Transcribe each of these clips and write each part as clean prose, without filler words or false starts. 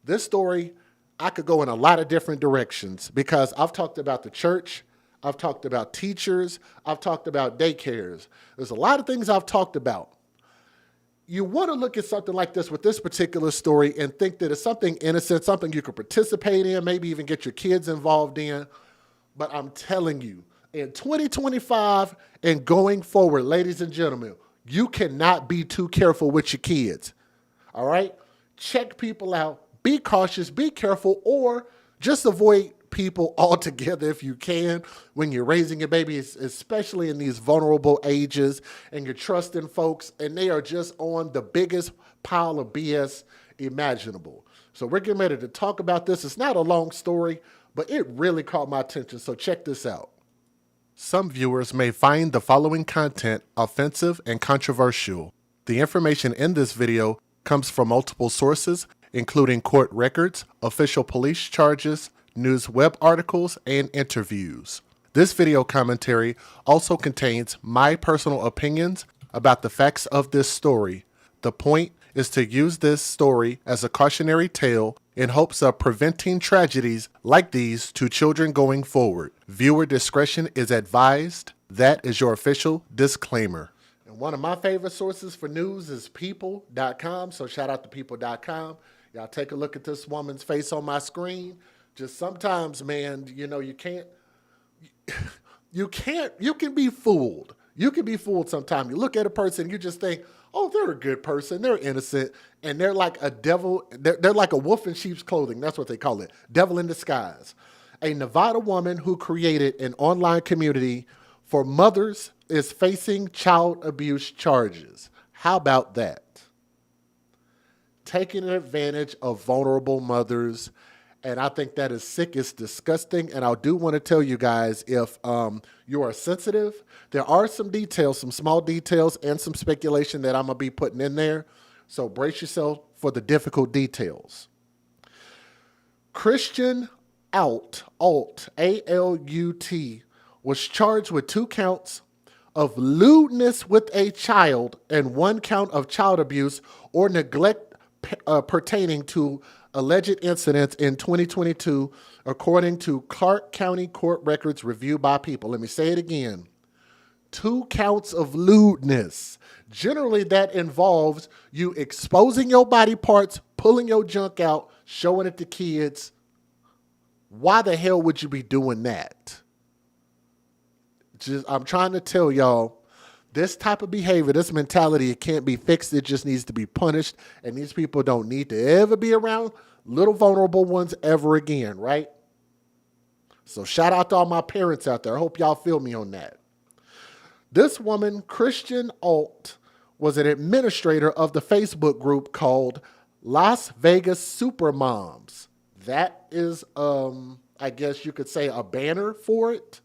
This story, I could go in a lot of different directions because I've talked about the church, I've talked about teachers, I've talked about daycares. There's a lot of things I've talked about. You want to look at something like this with this particular story and think that it's something innocent, something you could participate in, maybe even get your kids involved in. But I'm telling you, in 2025 and going forward, ladies and gentlemen, you cannot be too careful with your kids. All right? Check people out. Be cautious, be careful, or just avoid people altogether if you can when you're raising your babies, especially in these vulnerable ages and you're trusting folks and they are just on the biggest pile of BS imaginable. So we're getting ready to talk about this. It's not a long story, but it really caught my attention. So check this out. Some viewers may find the following content offensive and controversial. The information in this video comes from multiple sources, including court records, official police charges, news web articles, and interviews. This video commentary also contains my personal opinions about the facts of this story. The point is to use this story as a cautionary tale in hopes of preventing tragedies like these to children going forward. Viewer discretion is advised. That is your official disclaimer. And one of my favorite sources for news is people.com, so shout out to people.com. Y'all take a look at this woman's face on my screen. Just sometimes, man, you know, you can be fooled. You can be fooled sometimes. You look at a person, you just think, oh, they're a good person. They're innocent. And they're like a devil. They're like a wolf in sheep's clothing. That's what they call it. Devil in disguise. A Nevada woman who created an online community for mothers is facing child abuse charges. How about that? Taking advantage of vulnerable mothers. And I think that is sick. It's disgusting. And I do want to tell you guys, if you are sensitive, there are some details, some small details, and some speculation that I'm going to be putting in there. So brace yourself for the difficult details. Christian Alt, A-L-U-T, was charged with 2 counts of lewdness with a child and 1 count of child abuse or neglect pertaining to alleged incidents in 2022, according to Clark County court records reviewed by People. Let me say it again. 2 counts of lewdness. Generally, that involves you exposing your body parts, pulling your junk out, showing it to kids. Why the hell would you be doing that? I'm trying to tell y'all, this type of behavior, this mentality, it can't be fixed. It just needs to be punished. And these people don't need to ever be around little vulnerable ones ever again, right? So shout out to all my parents out there. I hope y'all feel me on that. This woman, Christian Alt, was an administrator of the Facebook group called Las Vegas Supermoms. That is, I guess you could say, a banner for it.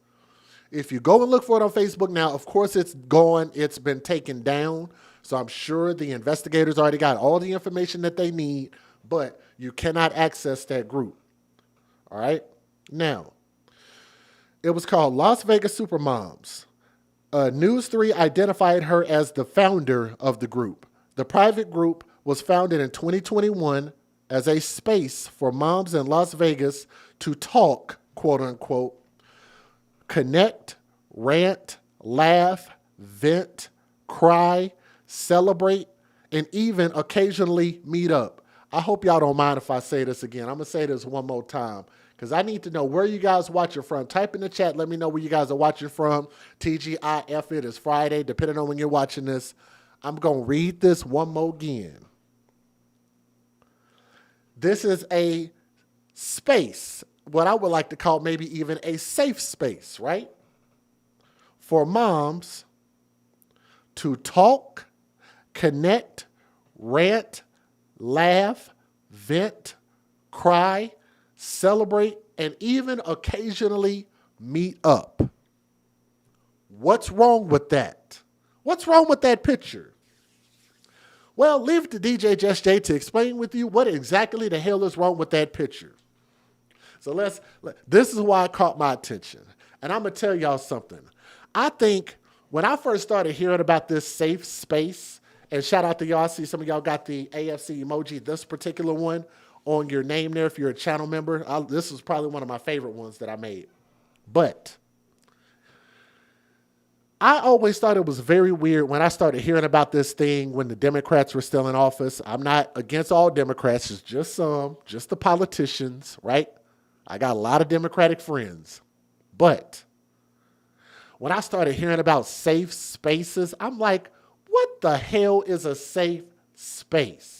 If you go and look for it on Facebook now, of course it's gone. It's been taken down. So I'm sure the investigators already got all the information that they need, but you cannot access that group. All right? Now, it was called Las Vegas Supermoms. News 3 identified her as the founder of the group. The private group was founded in 2021 as a space for moms in Las Vegas to talk, quote unquote, connect, rant, laugh, vent, cry, celebrate, and even occasionally meet up. I hope y'all don't mind if I say this again. I'm going to say this one more time because I need to know where you guys watching from. Type in the chat. Let me know where you guys are watching from. T.G.I.F. It is Friday, depending on when you're watching this. I'm going to read this one more again. This is a space, what I would like to call maybe even a safe space, right? For moms to talk, connect, rant, laugh, vent, cry, celebrate, and even occasionally meet up. What's wrong with that? What's wrong with that picture? Well, leave it to DJ Just J to explain with you what exactly the hell is wrong with that picture. So this is why it caught my attention. And I'm going to tell y'all something. I think when I first started hearing about this safe space, and shout out to y'all, I see some of y'all got the AFC emoji, this particular one on your name there if you're a channel member. This was probably one of my favorite ones that I made. But I always thought it was very weird when I started hearing about this thing when the Democrats were still in office. I'm not against all Democrats, it's just some, just the politicians, right? I got a lot of Democratic friends. But when I started hearing about safe spaces, I'm like, what the hell is a safe space?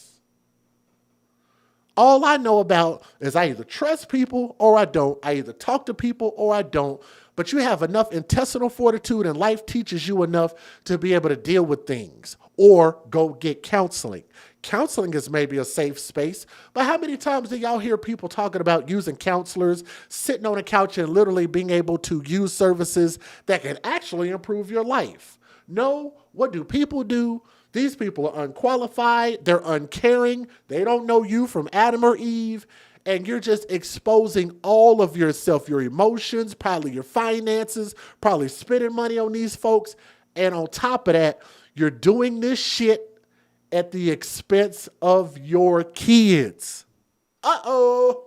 All I know about is I either trust people or I don't. I either talk to people or I don't. But you have enough intestinal fortitude and life teaches you enough to be able to deal with things or go get counseling. Counseling is maybe a safe space, but how many times do y'all hear people talking about using counselors, sitting on a couch and literally being able to use services that can actually improve your life? No, what do people do? These people are unqualified, they're uncaring, they don't know you from Adam or Eve, and you're just exposing all of yourself, your emotions, probably your finances, probably spending money on these folks, and on top of that, you're doing this shit at the expense of your kids. Uh-oh.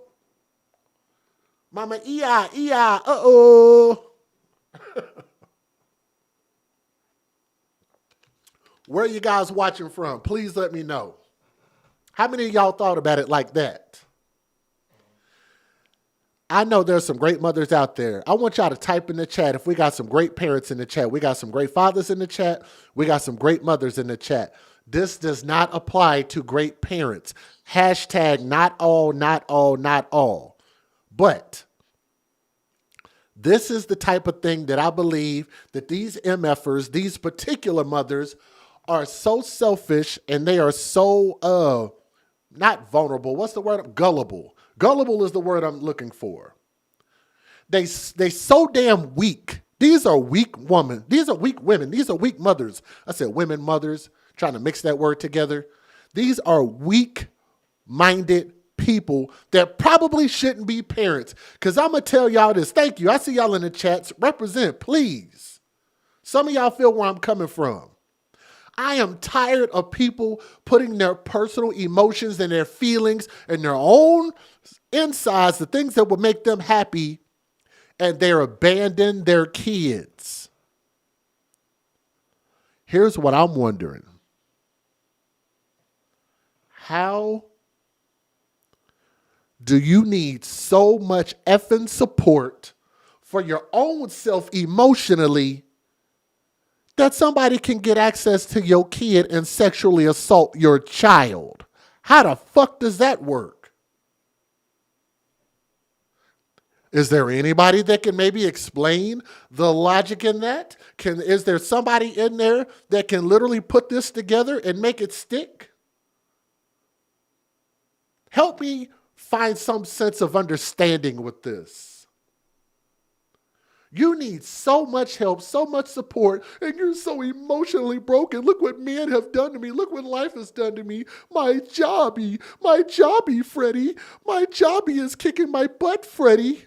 Mama, uh-oh. Where are you guys watching from? Please let me know. How many of y'all thought about it like that? I know there's some great mothers out there. I want y'all to type in the chat if we got some great parents in the chat. We got some great fathers in the chat. We got some great mothers in the chat. This does not apply to great parents. Hashtag not all, not all, not all. But this is the type of thing that I believe that these MFers, these particular mothers, are so selfish and they are so, not vulnerable. What's the word? Gullible. Gullible is the word I'm looking for. They so damn weak. These are weak women. These are weak women. These are weak mothers. I said women, mothers, trying to mix that word together. These are weak-minded people that probably shouldn't be parents. Because I'm going to tell y'all this. Thank you. I see y'all in the chats. Represent, please. Some of y'all feel where I'm coming from. I am tired of people putting their personal emotions and their feelings and their own insides, the things that would make them happy, and they're abandoning their kids. Here's what I'm wondering. How do you need so much effing support for your own self emotionally that somebody can get access to your kid and sexually assault your child? How the fuck does that work? Is there anybody that can maybe explain the logic in that? Is there somebody in there that can literally put this together and make it stick? Help me find some sense of understanding with this. You need so much help, so much support, and you're so emotionally broken. Look what men have done to me. Look what life has done to me. My jobby, Freddie. My jobby is kicking my butt, Freddie.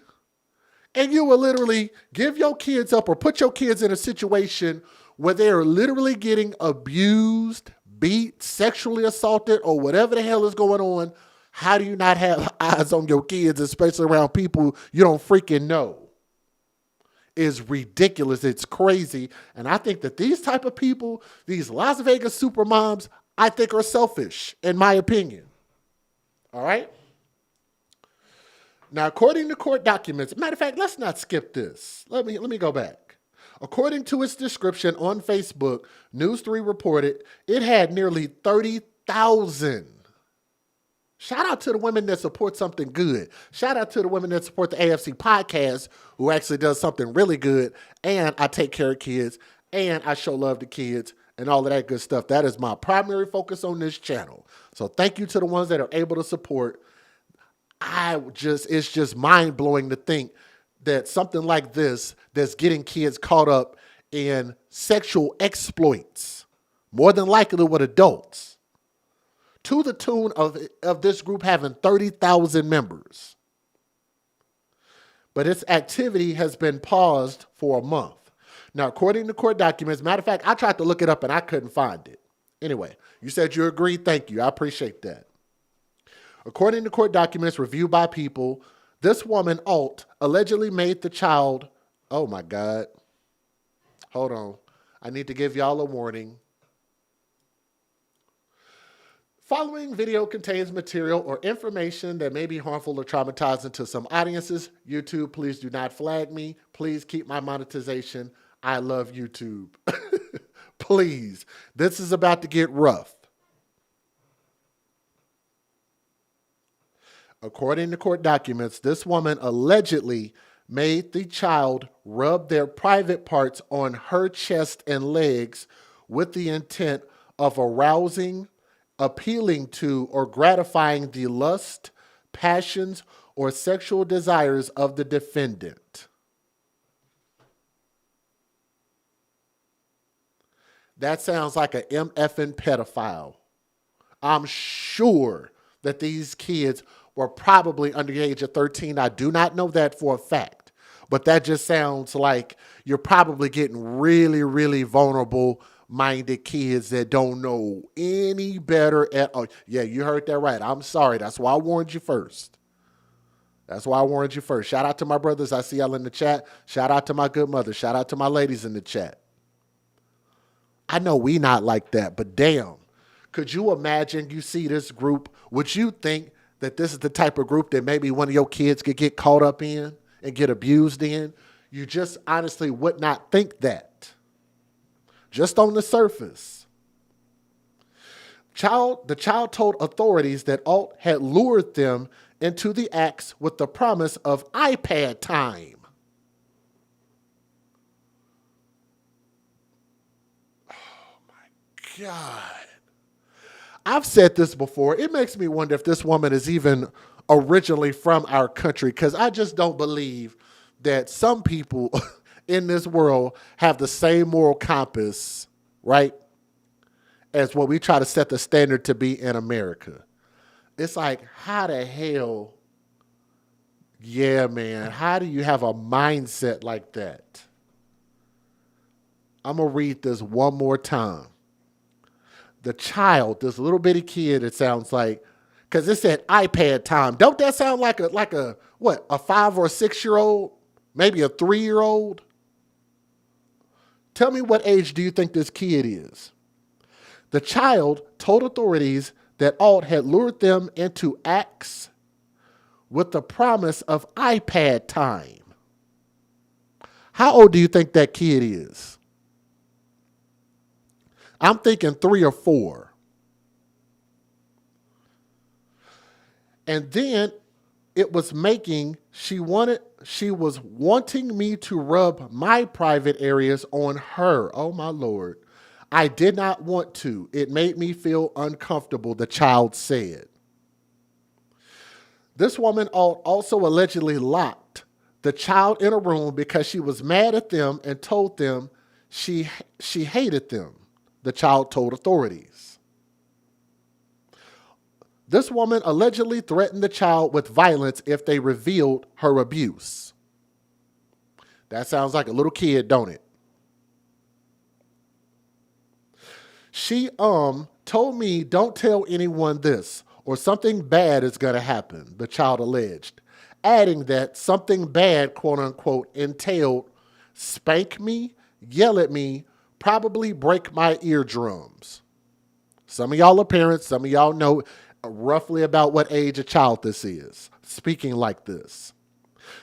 And you will literally give your kids up or put your kids in a situation where they are literally getting abused, beat, sexually assaulted, or whatever the hell is going on. How do you not have eyes on your kids, especially around people you don't freaking know? Is ridiculous. It's crazy. And I think that these type of people, these Las Vegas super moms, I think are selfish, in my opinion. All right? Now, according to court documents, matter of fact, let's not skip this. Let me go back. According to its description on Facebook, News 3 reported it had nearly 30,000. Shout out to the women that support something good. Shout out to the women that support the AFC podcast, who actually does something really good. And I take care of kids, and I show love to kids, and all of that good stuff. That is my primary focus on this channel. So thank you to the ones that are able to support. It's just mind blowing to think that something like this, that's getting kids caught up in sexual exploits, more than likely with adults, to the tune of this group having 30,000 members. But its activity has been paused for a month. Now, according to court documents, matter of fact, I tried to look it up and I couldn't find it. Anyway, you said you agreed. Thank you. I appreciate that. According to court documents reviewed by People, this woman, Alt, allegedly made the child. Oh my God. Hold on. I need to give y'all a warning. Following video contains material or information that may be harmful or traumatizing to some audiences. YouTube, please do not flag me. Please keep my monetization. I love YouTube. Please. This is about to get rough. According to court documents, this woman allegedly made the child rub their private parts on her chest and legs with the intent of arousing, appealing to, or gratifying the lust, passions, or sexual desires of the defendant. That sounds like an MFing pedophile. I'm sure that these kids were probably under the age of 13. I do not know that for a fact, but that just sounds like you're probably getting really, really vulnerable minded kids that don't know any better at all. Yeah, you heard that right. I'm sorry. That's why I warned you first. Shout out to my brothers. I see y'all in the chat. Shout out to my good mother. Shout out to my ladies in the chat. I know we not like that, but damn. Could you imagine you see this group? Would you think that this is the type of group that maybe one of your kids could get caught up in and get abused in? You just honestly would not think that. Just on the surface. The child told authorities that Alt had lured them into the acts with the promise of iPad time. Oh my God. I've said this before. It makes me wonder if this woman is even originally from our country, because I just don't believe that some people in this world have the same moral compass, right, as what we try to set the standard to be in America. It's like, how the hell, yeah, man, how do you have a mindset like that? I'm going to read this one more time. The child, this little bitty kid, it sounds like, because it said iPad time. Don't that sound like a what, a 5 or 6 year old? Maybe a 3-year-old? Tell me, what age do you think this kid is? The child told authorities that Alt had lured them into acts with the promise of iPad time. How old do you think that kid is? I'm thinking 3 or 4. And then it was she was wanting me to rub my private areas on her. Oh my Lord. I did not want to. It made me feel uncomfortable, the child said. This woman also allegedly locked the child in a room because she was mad at them and told them she hated them, the child told authorities. This woman allegedly threatened the child with violence if they revealed her abuse. That sounds like a little kid, don't it? She told me, don't tell anyone this, or something bad is going to happen, the child alleged, adding that something bad, quote unquote, entailed spank me, yell at me, probably break my eardrums. Some of y'all are parents. Some of y'all know roughly about what age a child this is, speaking like this.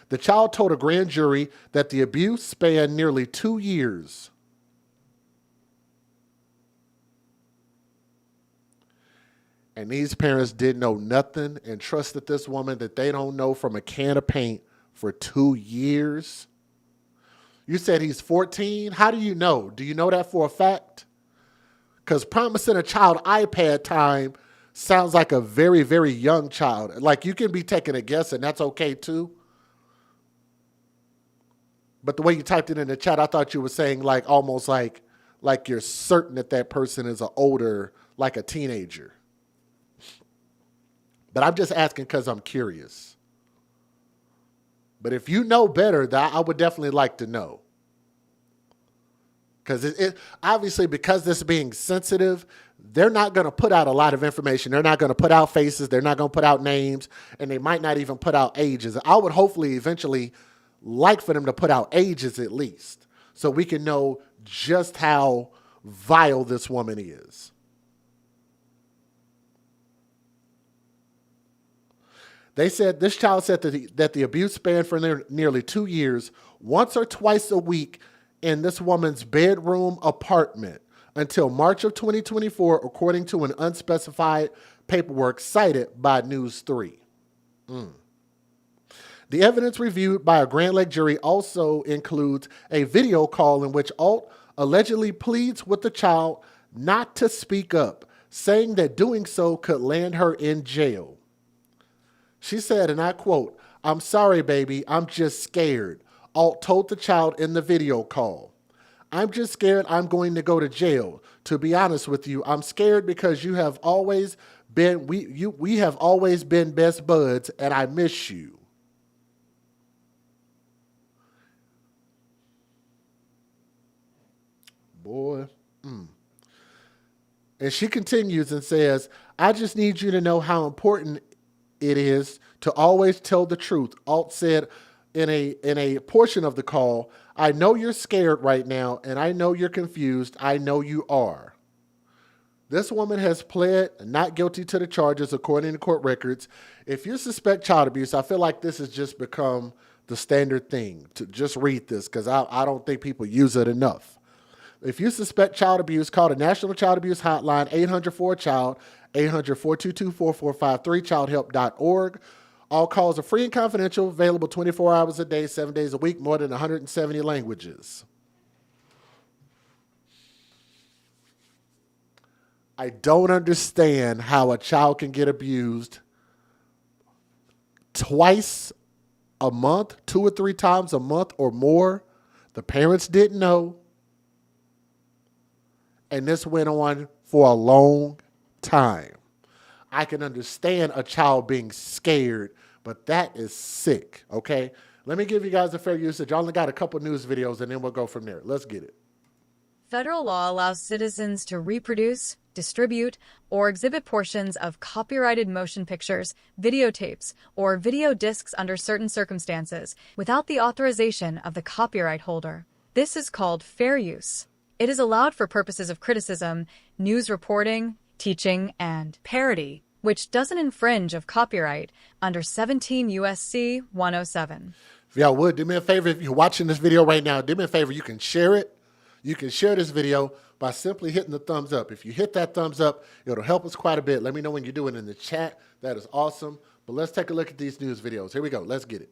The child told a grand jury that the abuse spanned nearly 2 years. And these parents didn't know nothing and trusted this woman that they don't know from a can of paint for 2 years. You said he's 14. How do you know? Do you know that for a fact? Because promising a child iPad time sounds like a very, very young child. Like, you can be taking a guess and that's okay too. But the way you typed it in the chat, I thought you were saying like almost like you're certain that that person is like a teenager. But I'm just asking because I'm curious. But if you know better, I would definitely like to know. Because it obviously, because this being sensitive, they're not going to put out a lot of information. They're not going to put out faces. They're not going to put out names, and they might not even put out ages. I would hopefully eventually like for them to put out ages at least, so we can know just how vile this woman is. They said this child said that the abuse spanned for nearly 2 years, once or twice a week in this woman's bedroom apartment until March of 2024, according to an unspecified paperwork cited by News 3. The evidence reviewed by a Grand Lake jury also includes a video call in which Alt allegedly pleads with the child not to speak up, saying that doing so could land her in jail. She said, and I quote, "I'm sorry, baby, I'm just scared," Alt told the child in the video call. "I'm just scared I'm going to go to jail. To be honest with you, I'm scared because you have always been, we have always been best buds, and I miss you." Boy. And she continues and says, "I just need you to know how important it is to always tell the truth," Alt said in a portion of the call. "I know you're scared right now, and I know you're confused. I know you are." This woman has pled not guilty to the charges, according to court records. If you suspect child abuse, I feel like this has just become the standard thing to just read this, because I don't think people use it enough. If you suspect child abuse, call the National Child Abuse Hotline, 800-4CHILD, 800-422-4453, childhelp.org. All calls are free and confidential, available 24 hours a day, 7 days a week, more than 170 languages. I don't understand how a child can get abused twice a month, 2 or 3 times a month or more. The parents didn't know. And this went on for a long time. I can understand a child being scared, but that is sick, okay? Let me give you guys a fair usage. I only got a couple news videos, and then we'll go from there. Let's get it. Federal law allows citizens to reproduce, distribute, or exhibit portions of copyrighted motion pictures, videotapes, or video discs under certain circumstances without the authorization of the copyright holder. This is called fair use. It is allowed for purposes of criticism, news reporting, teaching, and parody, which doesn't infringe of copyright under 17 U.S.C. 107. If y'all would, do me a favor, if you're watching this video right now, do me a favor, you can share it. You can share this video by simply hitting the thumbs up. If you hit that thumbs up, it'll help us quite a bit. Let me know when you do it in the chat. That is awesome. But let's take a look at these news videos. Here we go. Let's get it.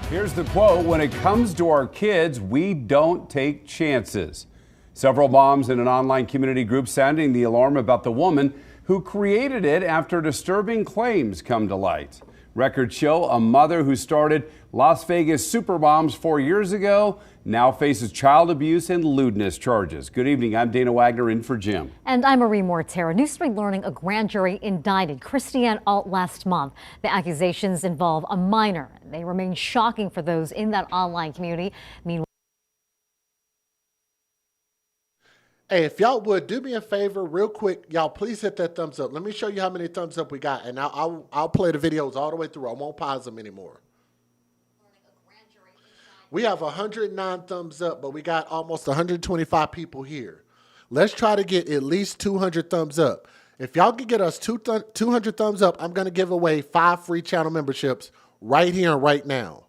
Here's the quote: "When it comes to our kids, we don't take chances." Several moms in an online community group sounding the alarm about the woman who created it after disturbing claims come to light. Records show a mother who started Las Vegas Supermoms 4 years ago now faces child abuse and lewdness charges. Good evening. I'm Dana Wagner in for Jim. And I'm Marie Mortera. News 3 learning a grand jury indicted Christiane Alt last month. The accusations involve a minor. They remain shocking for those in that online community. Meanwhile, hey, if y'all would do me a favor real quick, y'all please hit that thumbs up. Let me show you how many thumbs up we got, and I'll play the videos all the way through. I won't pause them anymore. We have 109 thumbs up, but we got almost 125 people here. Let's try to get at least 200 thumbs up. If y'all can get us 200 thumbs up, I'm going to give away 5 free channel memberships right here and right now.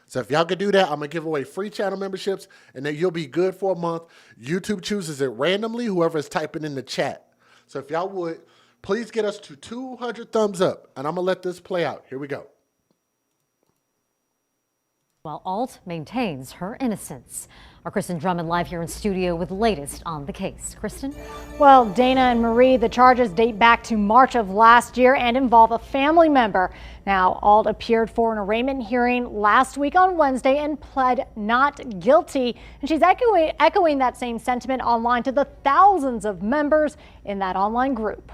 So if y'all can do that, I'm going to give away free channel memberships, and then you'll be good for a month. YouTube chooses it randomly, whoever is typing in the chat. So if y'all would, please get us to 200 thumbs up, and I'm going to let this play out. Here we go. while Alt maintains her innocence. Our Kristen Drummond live here in studio with the latest on the case. Kristen? Well, Dana and Marie, the charges date back to March of last year and involve a family member. Now, Alt appeared for an arraignment hearing last week on Wednesday and pled not guilty. And she's echoing that same sentiment online to the thousands of members in that online group.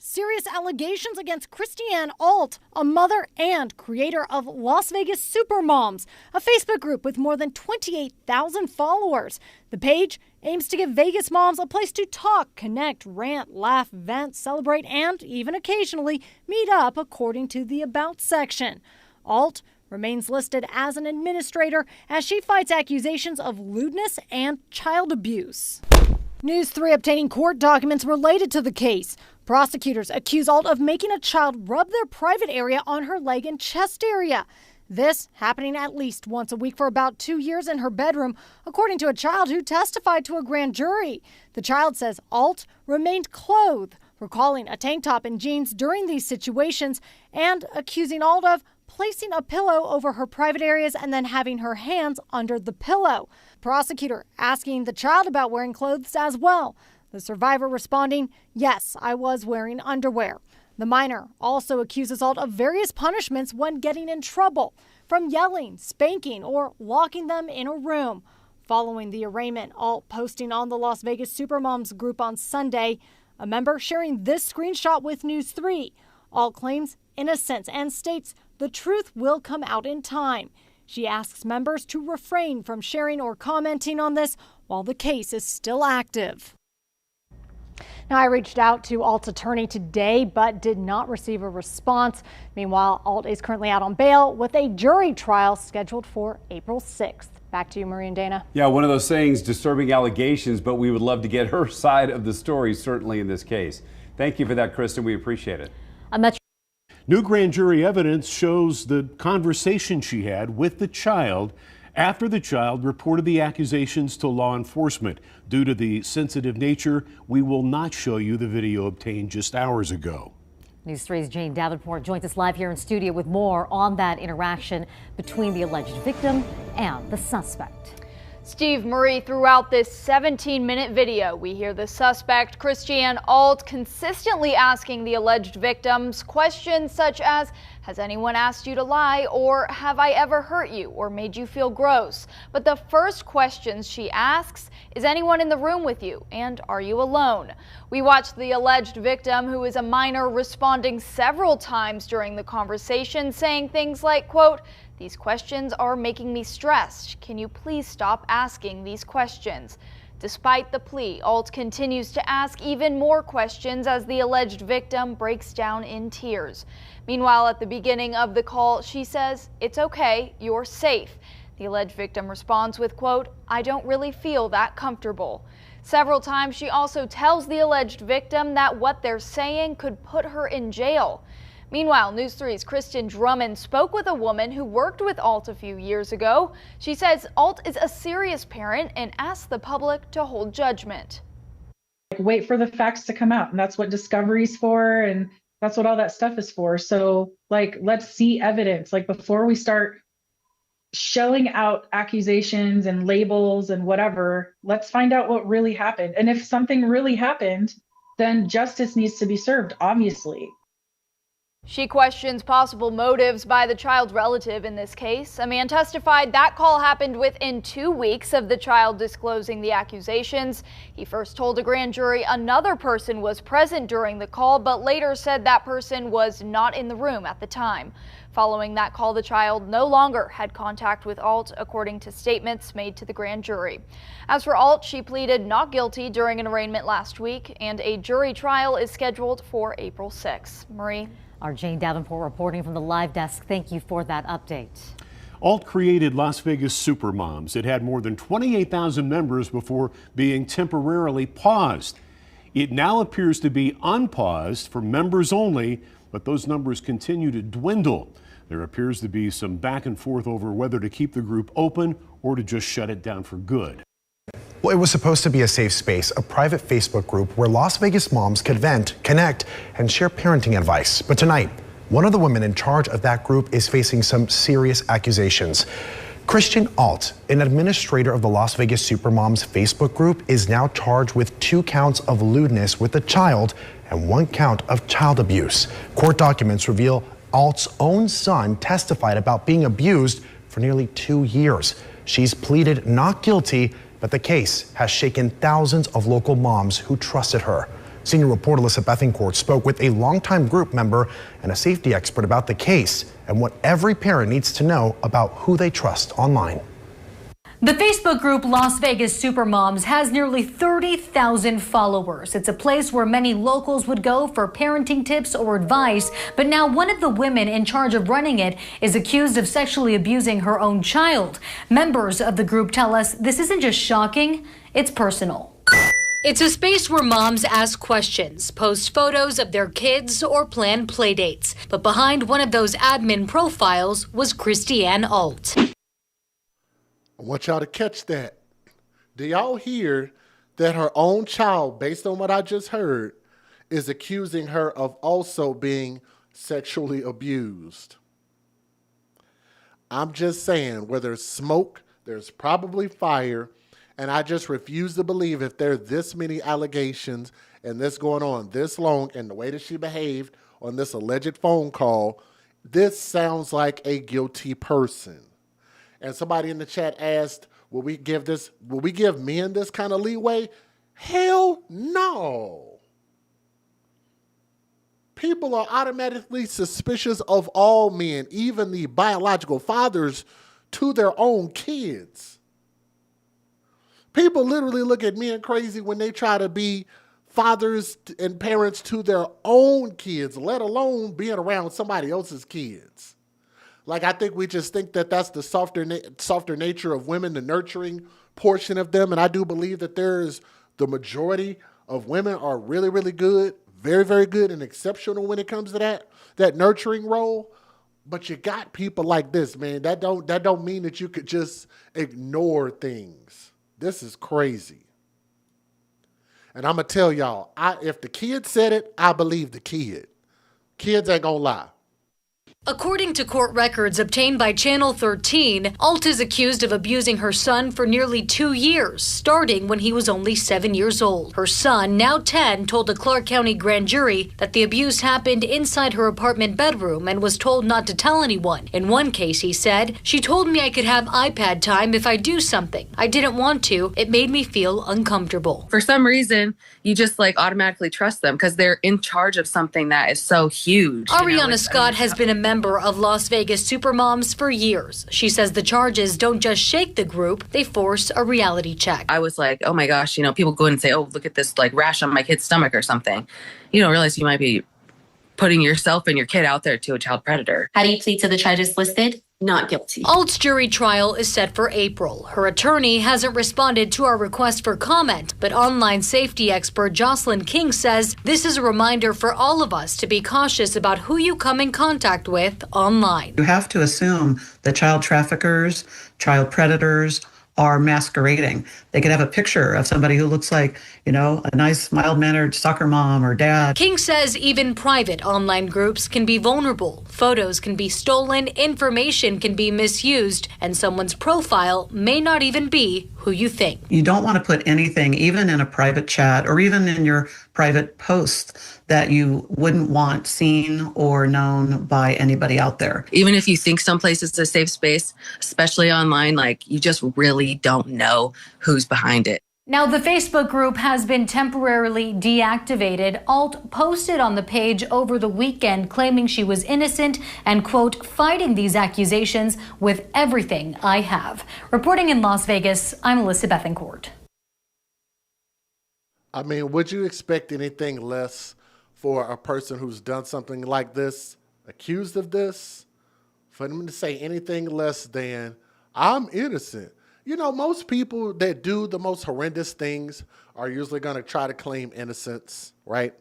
Serious allegations against Christiane Alt, a mother and creator of Las Vegas Supermoms, a Facebook group with more than 28,000 followers. The page aims to give Vegas moms a place to talk, connect, rant, laugh, vent, celebrate, and even occasionally meet up according to the About section. Alt remains listed as an administrator as she fights accusations of lewdness and child abuse. News 3 obtaining court documents related to the case. Prosecutors accuse Alt of making a child rub their private area on her leg and chest area. This happening at least once a week for about 2 years in her bedroom, according to a child who testified to a grand jury. The child says Alt remained clothed, recalling a tank top and jeans during these situations, and accusing Alt of placing a pillow over her private areas and then having her hands under the pillow. Prosecutor asking the child about wearing clothes as well. The survivor responding, "Yes, I was wearing underwear." The minor also accuses Alt of various punishments when getting in trouble, from yelling, spanking, or locking them in a room. Following the arraignment, Alt posting on the Las Vegas Supermoms group on Sunday, a member sharing this screenshot with News 3. Alt claims innocence and states the truth will come out in time. She asks members to refrain from sharing or commenting on this while the case is still active. Now, I reached out to Alt's attorney today, but did not receive a response. Meanwhile, Alt is currently out on bail with a jury trial scheduled for April 6th. Back to you, Marie and Dana. Yeah, one of those things, disturbing allegations, but we would love to get her side of the story, certainly in this case. Thank you for that, Kristen. We appreciate it. New grand jury evidence shows the conversation she had with the child after the child reported the accusations to law enforcement. Due to the sensitive nature, we will not show you the video obtained just hours ago. News 3's Jane Davenport joins us live here in studio with more on that interaction between the alleged victim and the suspect. Steve, Marie, throughout this 17-minute video, we hear the suspect, Christiane Alt, consistently asking the alleged victims questions such as, has anyone asked you to lie, or have I ever hurt you or made you feel gross? But the first questions she asks, is anyone in the room with you, and are you alone? We watched the alleged victim, who is a minor, responding several times during the conversation, saying things like, quote, these questions are making me stressed. Can you please stop asking these questions? Despite the plea, Alt continues to ask even more questions as the alleged victim breaks down in tears. Meanwhile, at the beginning of the call, she says, it's okay, you're safe. The alleged victim responds with, quote, I don't really feel that comfortable. Several times, she also tells the alleged victim that what they're saying could put her in jail. Meanwhile, News 3's Kristen Drummond spoke with a woman who worked with Alt a few years ago. She says Alt is a serious parent and asks the public to hold judgment. Wait for the facts to come out, and that's what discovery's for, and that's what all that stuff is for. So, let's see evidence. Before we start shelling out accusations and labels and whatever, let's find out what really happened. And if something really happened, then justice needs to be served, obviously. She questions possible motives by the child's relative in this case. A man testified that call happened within 2 weeks of the child disclosing the accusations. He first told a grand jury another person was present during the call, but later said that person was not in the room at the time. Following that call, the child no longer had contact with Alt, according to statements made to the grand jury. As for Alt, she pleaded not guilty during an arraignment last week, and a jury trial is scheduled for April 6. Marie? Our Jane Davenport reporting from the live desk. Thank you for that update. Alt created Las Vegas Supermoms. It had more than 28,000 members before being temporarily paused. It now appears to be unpaused for members only, but those numbers continue to dwindle. There appears to be some back and forth over whether to keep the group open or to just shut it down for good. Well, it was supposed to be a safe space, a private Facebook group where Las Vegas moms could vent, connect, and share parenting advice. But tonight, one of the women in charge of that group is facing some serious accusations. Christiane Alt, an administrator of the Las Vegas Supermoms Facebook group, is now charged with 2 counts of lewdness with a child and 1 count of child abuse. Court documents reveal Alt's own son testified about being abused for nearly 2 years. She's pleaded not guilty, but the case has shaken thousands of local moms who trusted her. Senior reporter Alyssa Bethencourt spoke with a longtime group member and a safety expert about the case and what every parent needs to know about who they trust online. The Facebook group Las Vegas Supermoms has nearly 30,000 followers. It's a place where many locals would go for parenting tips or advice, but now one of the women in charge of running it is accused of sexually abusing her own child. Members of the group tell us this isn't just shocking, it's personal. It's a space where moms ask questions, post photos of their kids, or plan playdates. But behind one of those admin profiles was Christiane Alt. I want y'all to catch that. Do y'all hear that her own child, based on what I just heard, is accusing her of also being sexually abused? I'm just saying, where there's smoke, there's probably fire, and I just refuse to believe if there are this many allegations and this going on this long and the way that she behaved on this alleged phone call, this sounds like a guilty person. And somebody in the chat asked, will we give men this kind of leeway? Hell no. People are automatically suspicious of all men, even the biological fathers to their own kids. People literally look at men crazy when they try to be fathers and parents to their own kids, let alone being around somebody else's kids. Like, I think we just think that that's the softer nature of women, the nurturing portion of them. And I do believe that the majority of women are really, really good, very, very good and exceptional when it comes to that nurturing role. But you got people like this, man. That don't mean that you could just ignore things. This is crazy. And I'm going to tell y'all, if the kid said it, I believe the kid. Kids ain't going to lie. According to court records obtained by Channel 13, Alt is accused of abusing her son for nearly 2 years, starting when he was only 7 years old. Her son, now 10, told a Clark County grand jury that the abuse happened inside her apartment bedroom and was told not to tell anyone. In one case, he said, "She told me I could have iPad time if I do something. I didn't want to. It made me feel uncomfortable." For some reason, you just automatically trust them because they're in charge of something that is so huge. Ariana Scott has been a member of Las Vegas Supermoms for years. She says the charges don't just shake the group, they force a reality check. I was like, oh my gosh, people go in and say, oh, look at this rash on my kid's stomach or something. You don't realize you might be putting yourself and your kid out there to a child predator. How do you plead to the charges listed? Not guilty. Alt's jury trial is set for April. Her attorney hasn't responded to our request for comment, but online safety expert Jocelyn King says this is a reminder for all of us to be cautious about who you come in contact with online. You have to assume that child traffickers, child predators are masquerading. They could have a picture of somebody who looks like, a nice, mild-mannered soccer mom or dad. King says even private online groups can be vulnerable. Photos can be stolen, information can be misused, and someone's profile may not even be who you think. You don't want to put anything, even in a private chat or even in your private post, that you wouldn't want seen or known by anybody out there. Even if you think someplace is a safe space, especially online, you just really don't know who's behind it. Now, the Facebook group has been temporarily deactivated. Alt posted on the page over the weekend claiming she was innocent and, quote, fighting these accusations with everything I have. Reporting in Las Vegas, I'm Alyssa Bethencourt. I mean, would you expect anything less for a person who's done something like this, accused of this, for them to say anything less than, I'm innocent? Most people that do the most horrendous things are usually going to try to claim innocence, right?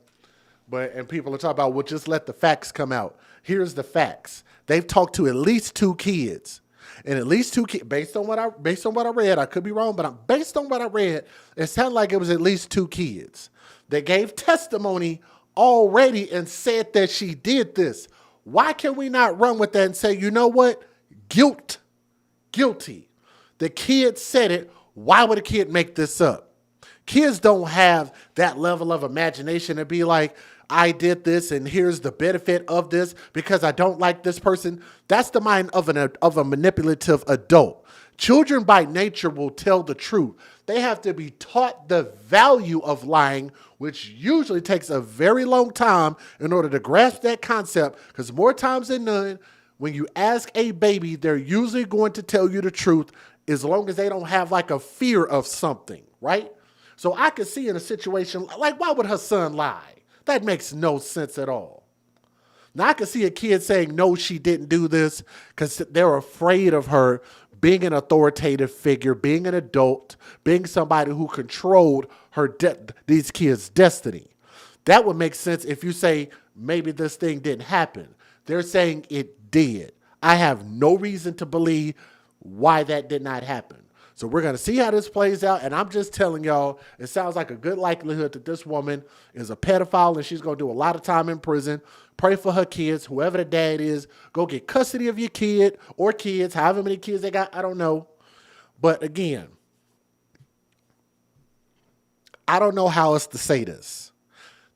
And people are talking about, well, just let the facts come out. Here's the facts. They've talked to at least 2 kids. And at least 2 kids, based on what I read, I could be wrong, but based on what I read, it sounded like it was at least 2 kids. They gave testimony already and said that she did this. Why can we not run with that and say, you know what? Guilty. The kid said it. Why would a kid make this up? Kids don't have that level of imagination to be like, I did this and here's the benefit of this because I don't like this person. That's the mind of a manipulative adult. Children by nature will tell the truth. They have to be taught the value of lying, which usually takes a very long time in order to grasp that concept, because more times than none, When you ask a baby, they're usually going to tell you the truth as long as they don't have like a fear of something, right? So I could see in a situation, like why would her son lie? That makes no sense at all. Now I could see a kid saying, no, she didn't do this because they're afraid of her being an authoritative figure, being an adult, being somebody who controlled these kids' destiny. That would make sense if you say, maybe this thing didn't happen. They're saying it did. I have no reason to believe why that did not happen. So we're going to see how this plays out. And I'm just telling y'all, it sounds like a good likelihood that this woman is a pedophile and she's going to do a lot of time in prison. Pray for her kids, whoever the dad is. Go get custody of your kid or kids, however many kids they got. I don't know. But again, I don't know how else to say this.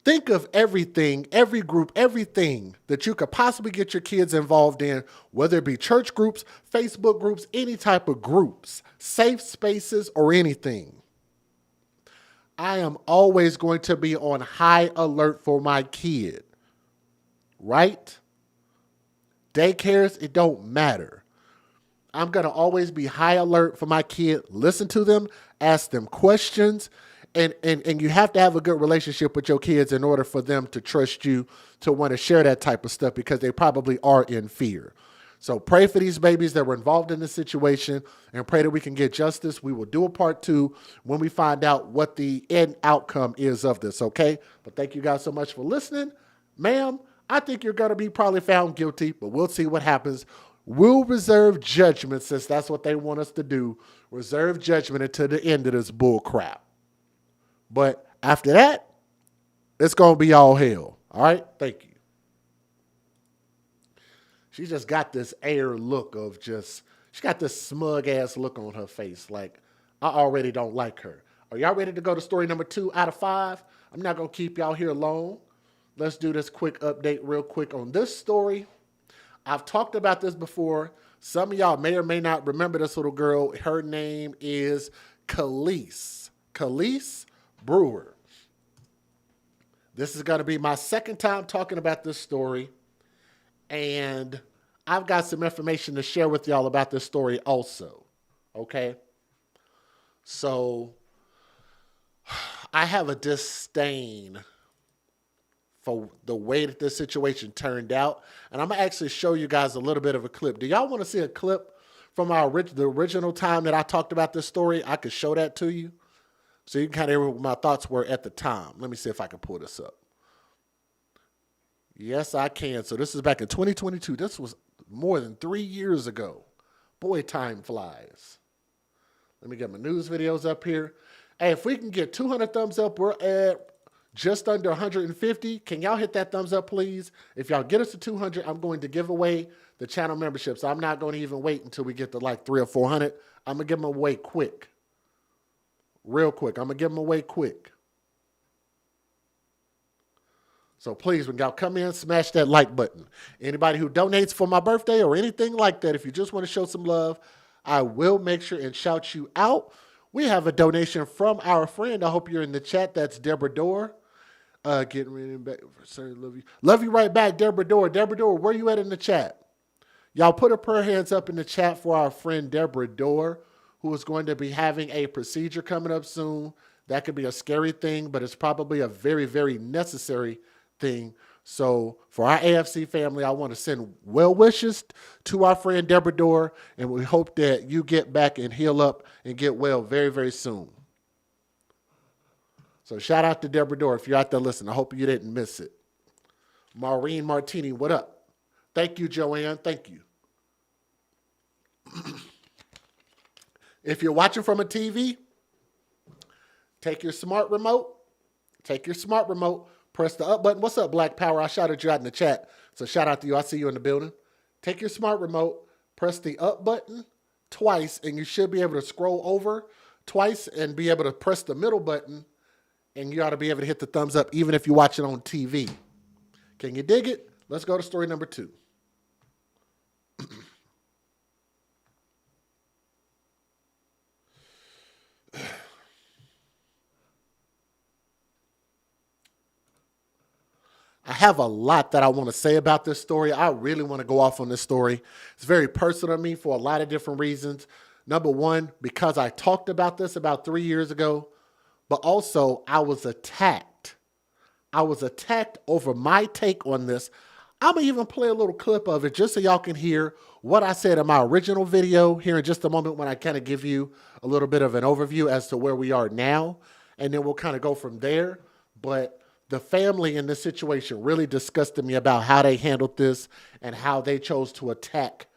Think of everything, every group, everything that you could possibly get your kids involved in, whether it be church groups, Facebook groups, any type of groups, safe spaces, or anything. I am always going to be on high alert for my kid, right? Daycares, it don't matter. I'm going to always be high alert for my kid, listen to them, ask them questions, and you have to have a good relationship with your kids in order for them to trust you to want to share that type of stuff because they probably are in fear. So pray for these babies that were involved in this situation and pray that we can get justice. We will do a part 2 when we find out what the end outcome is of this, okay? But thank you guys so much for listening. Ma'am, I think you're going to be probably found guilty, but we'll see what happens. We'll reserve judgment since that's what they want us to do. Reserve judgment until the end of this bull crap. But after that, it's going to be all hell. All right? Thank you. She just got this air look of she got this smug ass look on her face. Like, I already don't like her. Are y'all ready to go to story number 2 out of 5? I'm not going to keep y'all here long. Let's do this quick update real quick on this story. I've talked about this before. Some of y'all may or may not remember this little girl. Her name is Khalise Brewer. This is going to be my second time talking about this story. And I've got some information to share with y'all about this story also. Okay? So, I have a disdain for the way that this situation turned out. And I'm going to actually show you guys a little bit of a clip. Do y'all want to see a clip from the original time that I talked about this story? I could show that to you. So you can kind of hear what my thoughts were at the time. Let me see if I can pull this up. Yes, I can. So this is back in 2022. This was more than 3 years ago. Boy, time flies. Let me get my news videos up here. Hey, if we can get 200 thumbs up, we're at just under 150. Can y'all hit that thumbs up, please? If y'all get us to 200, I'm going to give away the channel memberships. I'm not going to even wait until we get to like 300 or 400. I'm going to give them away quick. Real quick. I'm going to give them away quick. So please, when y'all come in, smash that like button. Anybody who donates for my birthday or anything like that, if you just want to show some love, I will make sure and shout you out. We have a donation from our friend. I hope you're in the chat. That's Deborah Dorr. Getting ready back. Sorry, love you. Love you right back, Deborah Dorr. Deborah Dorr, where you at in the chat? Y'all put a prayer hands up in the chat for our friend Deborah Dorr, who is going to be having a procedure coming up soon. That could be a scary thing, but it's probably a very, very necessary thing. So for our AFC family, I want to send well wishes to our friend Deborah Dorr, and we hope that you get back and heal up and get well very, very soon. So shout out to Deborah Dorr if you're out there listening. I hope you didn't miss it. Maureen Martini, what up? Thank you, Joanne. Thank you. If you're watching from a TV, take your smart remote. Press the up button. What's up, Black Power? I shouted you out in the chat. So shout out to you. I see you in the building. Take your smart remote, press the up button twice, and you should be able to scroll over twice and be able to press the middle button, and you ought to be able to hit the thumbs up even if you watch it on TV. Can you dig it? Let's go to story number 2. I have a lot that I want to say about this story. I really want to go off on this story. It's very personal to me for a lot of different reasons. Number one, because I talked about this about 3 years ago, but also I was attacked. I was attacked over my take on this. I'm going to even play a little clip of it just so y'all can hear what I said in my original video here in just a moment when I kind of give you a little bit of an overview as to where we are now. And then we'll kind of go from there. But the family in this situation really disgusted me about how they handled this and how they chose to attack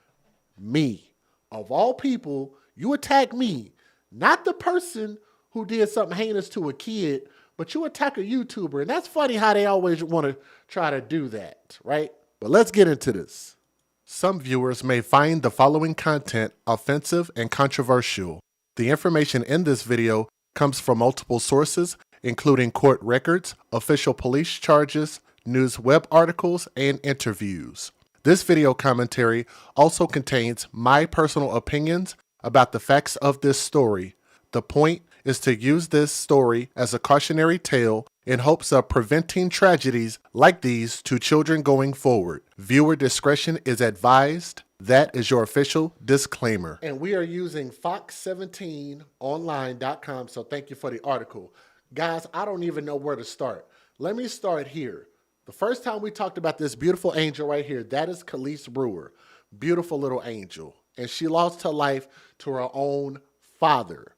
me. Of all people, you attack me, not the person who did something heinous to a kid, but you attack a YouTuber. And that's funny how they always want to try to do that, right? But let's get into this. Some viewers may find the following content offensive and controversial. The information in this video comes from multiple sources, including court records, official police charges, news web articles, and interviews. This video commentary also contains my personal opinions about the facts of this story. The point is to use this story as a cautionary tale in hopes of preventing tragedies like these to children going forward. Viewer discretion is advised. That is your official disclaimer. And we are using fox17online.com, so thank you for the article. Guys, I don't even know where to start. Let me start here. The first time we talked about this beautiful angel right here, that is Khalise Brewer. Beautiful little angel. And she lost her life to her own father.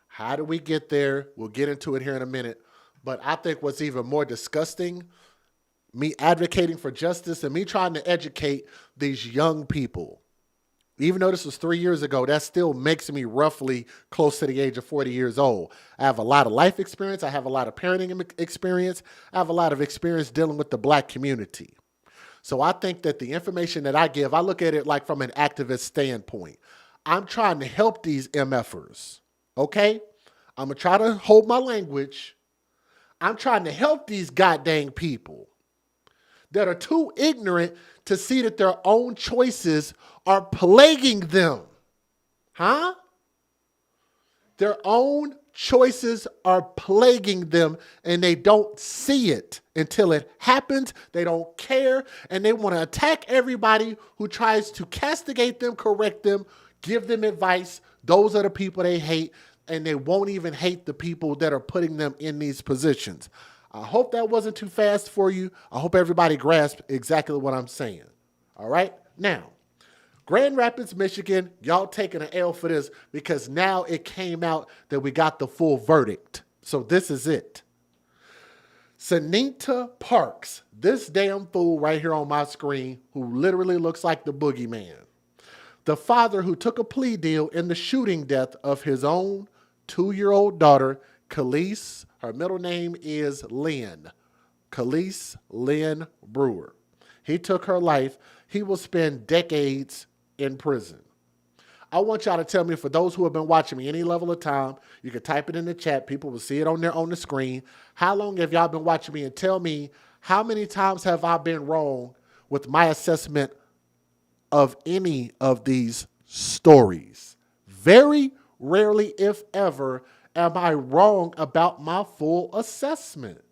How did we get there? We'll get into it here in a minute. But I think what's even more disgusting, me advocating for justice and me trying to educate these young people. Even though this was 3 years ago, that still makes me roughly close to the age of 40 years old. I have a lot of life experience. I have a lot of parenting experience. I have a lot of experience dealing with the black community. So I think that the information that I give, I look at it like from an activist standpoint. I'm trying to help these MFers, okay? I'm going to try to hold my language. I'm trying to help these goddamn people that are too ignorant to see that their own choices are plaguing them. Huh? Their own choices are plaguing them and they don't see it until it happens. They don't care and they want to attack everybody who tries to castigate them, correct them, give them advice. Those are the people they hate, and they won't even hate the people that are putting them in these positions. I hope that wasn't too fast for you. I hope everybody grasped exactly what I'm saying. All right? Now, Grand Rapids, Michigan, y'all taking an L for this because now it came out that we got the full verdict. So this is it. Sanita Parks, this damn fool right here on my screen who literally looks like the boogeyman. The father who took a plea deal in the shooting death of his own 2-year-old daughter, Khalise. Her middle name is Lynn. Khalise Lynn Brewer. He took her life. He will spend decades in prison. I want y'all to tell me, for those who have been watching me any level of time, you can type it in the chat. People will see it on the screen. How long have y'all been watching me? And tell me, how many times have I been wrong with my assessment of any of these stories? Very rarely, if ever, am I wrong about my full assessment.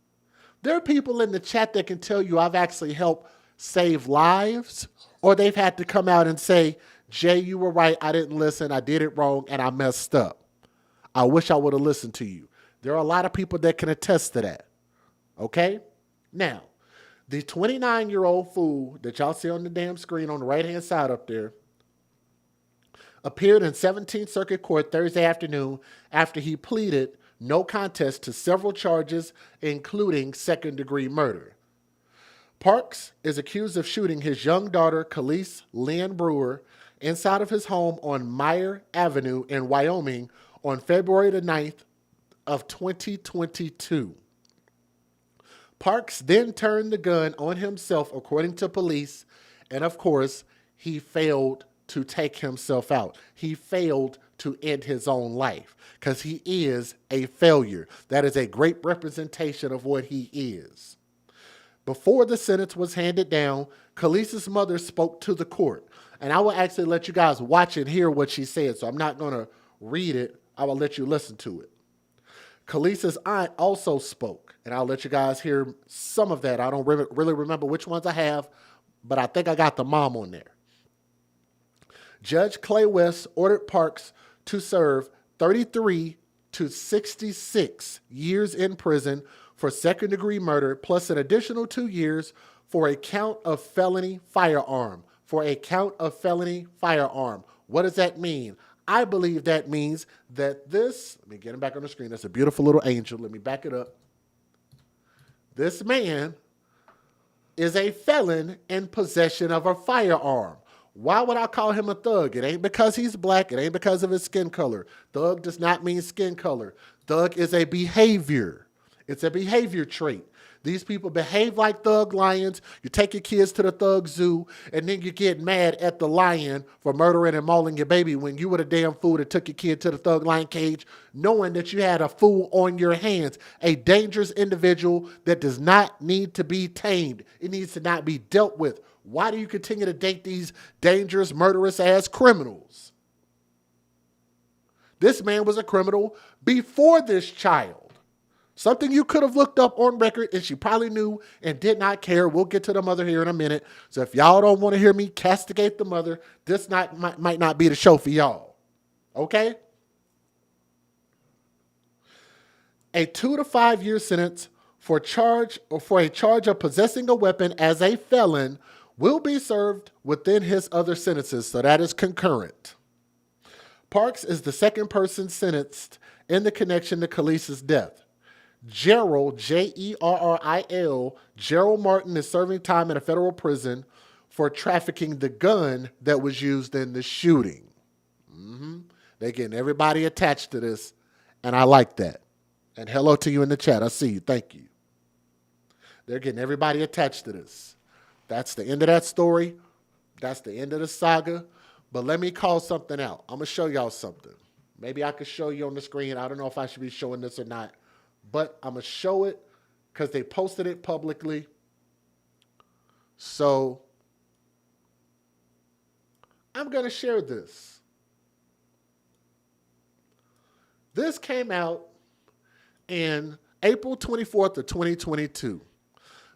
There are people in the chat that can tell you I've actually helped save lives, or they've had to come out and say, Jay, you were right, I didn't listen, I did it wrong, and I messed up. I wish I would have listened to you. There are a lot of people that can attest to that. Okay? Now, the 29-year-old fool that y'all see on the damn screen on the right-hand side up there appeared in 17th Circuit Court Thursday afternoon after he pleaded no contest to several charges, including second-degree murder. Parks is accused of shooting his young daughter, Khalise Lynn Brewer, inside of his home on Meyer Avenue in Wyoming on February the 9th of 2022. Parks then turned the gun on himself, according to police, and of course, he failed to take himself out. He failed to end his own life because he is a failure. That is a great representation of what he is. Before the sentence was handed down, Khalise's mother spoke to the court. And I will actually let you guys watch and hear what she said. So I'm not going to read it. I will let you listen to it. Khalise's aunt also spoke, and I'll let you guys hear some of that. I don't really remember which ones I have, but I think I got the mom on there. Judge Clay West ordered Parks to serve 33 to 66 years in prison for second-degree murder, plus an additional 2 years for a count of felony firearm. For a count of felony firearm. What does that mean? I believe that means that this, let me get him back on the screen. That's a beautiful little angel. Let me back it up. This man is a felon in possession of a firearm. Why would I call him a thug? It ain't because he's black. It ain't because of his skin color. Thug does not mean skin color. Thug is a behavior. It's a behavior trait. These people behave like thug lions. You take your kids to the thug zoo, and then you get mad at the lion for murdering and mauling your baby when you were the damn fool that took your kid to the thug lion cage, knowing that you had a fool on your hands, a dangerous individual that does not need to be tamed. It needs to not be dealt with. Why do you continue to date these dangerous, murderous-ass criminals? This man was a criminal before this child. Something you could have looked up on record and she probably knew and did not care. We'll get to the mother here in a minute. So if y'all don't want to hear me castigate the mother, this might not be the show for y'all. Okay? A 2 to 5 year sentence for a charge of possessing a weapon as a felon will be served within his other sentences. So that is concurrent. Parks is the second person sentenced in the connection to Khalise's death. Gerald, Jerril, Gerald Martin is serving time in a federal prison for trafficking the gun that was used in the shooting. They're getting everybody attached to this, and I like that. And hello to you in the chat. I see you. Thank you. They're getting everybody attached to this. That's the end of that story. That's the end of the saga. But let me call something out. I'm going to show y'all something. Maybe I could show you on the screen. I don't know if I should be showing this or not. But I'm going to show it because they posted it publicly. So I'm going to share this. This came out in April 24th of 2022.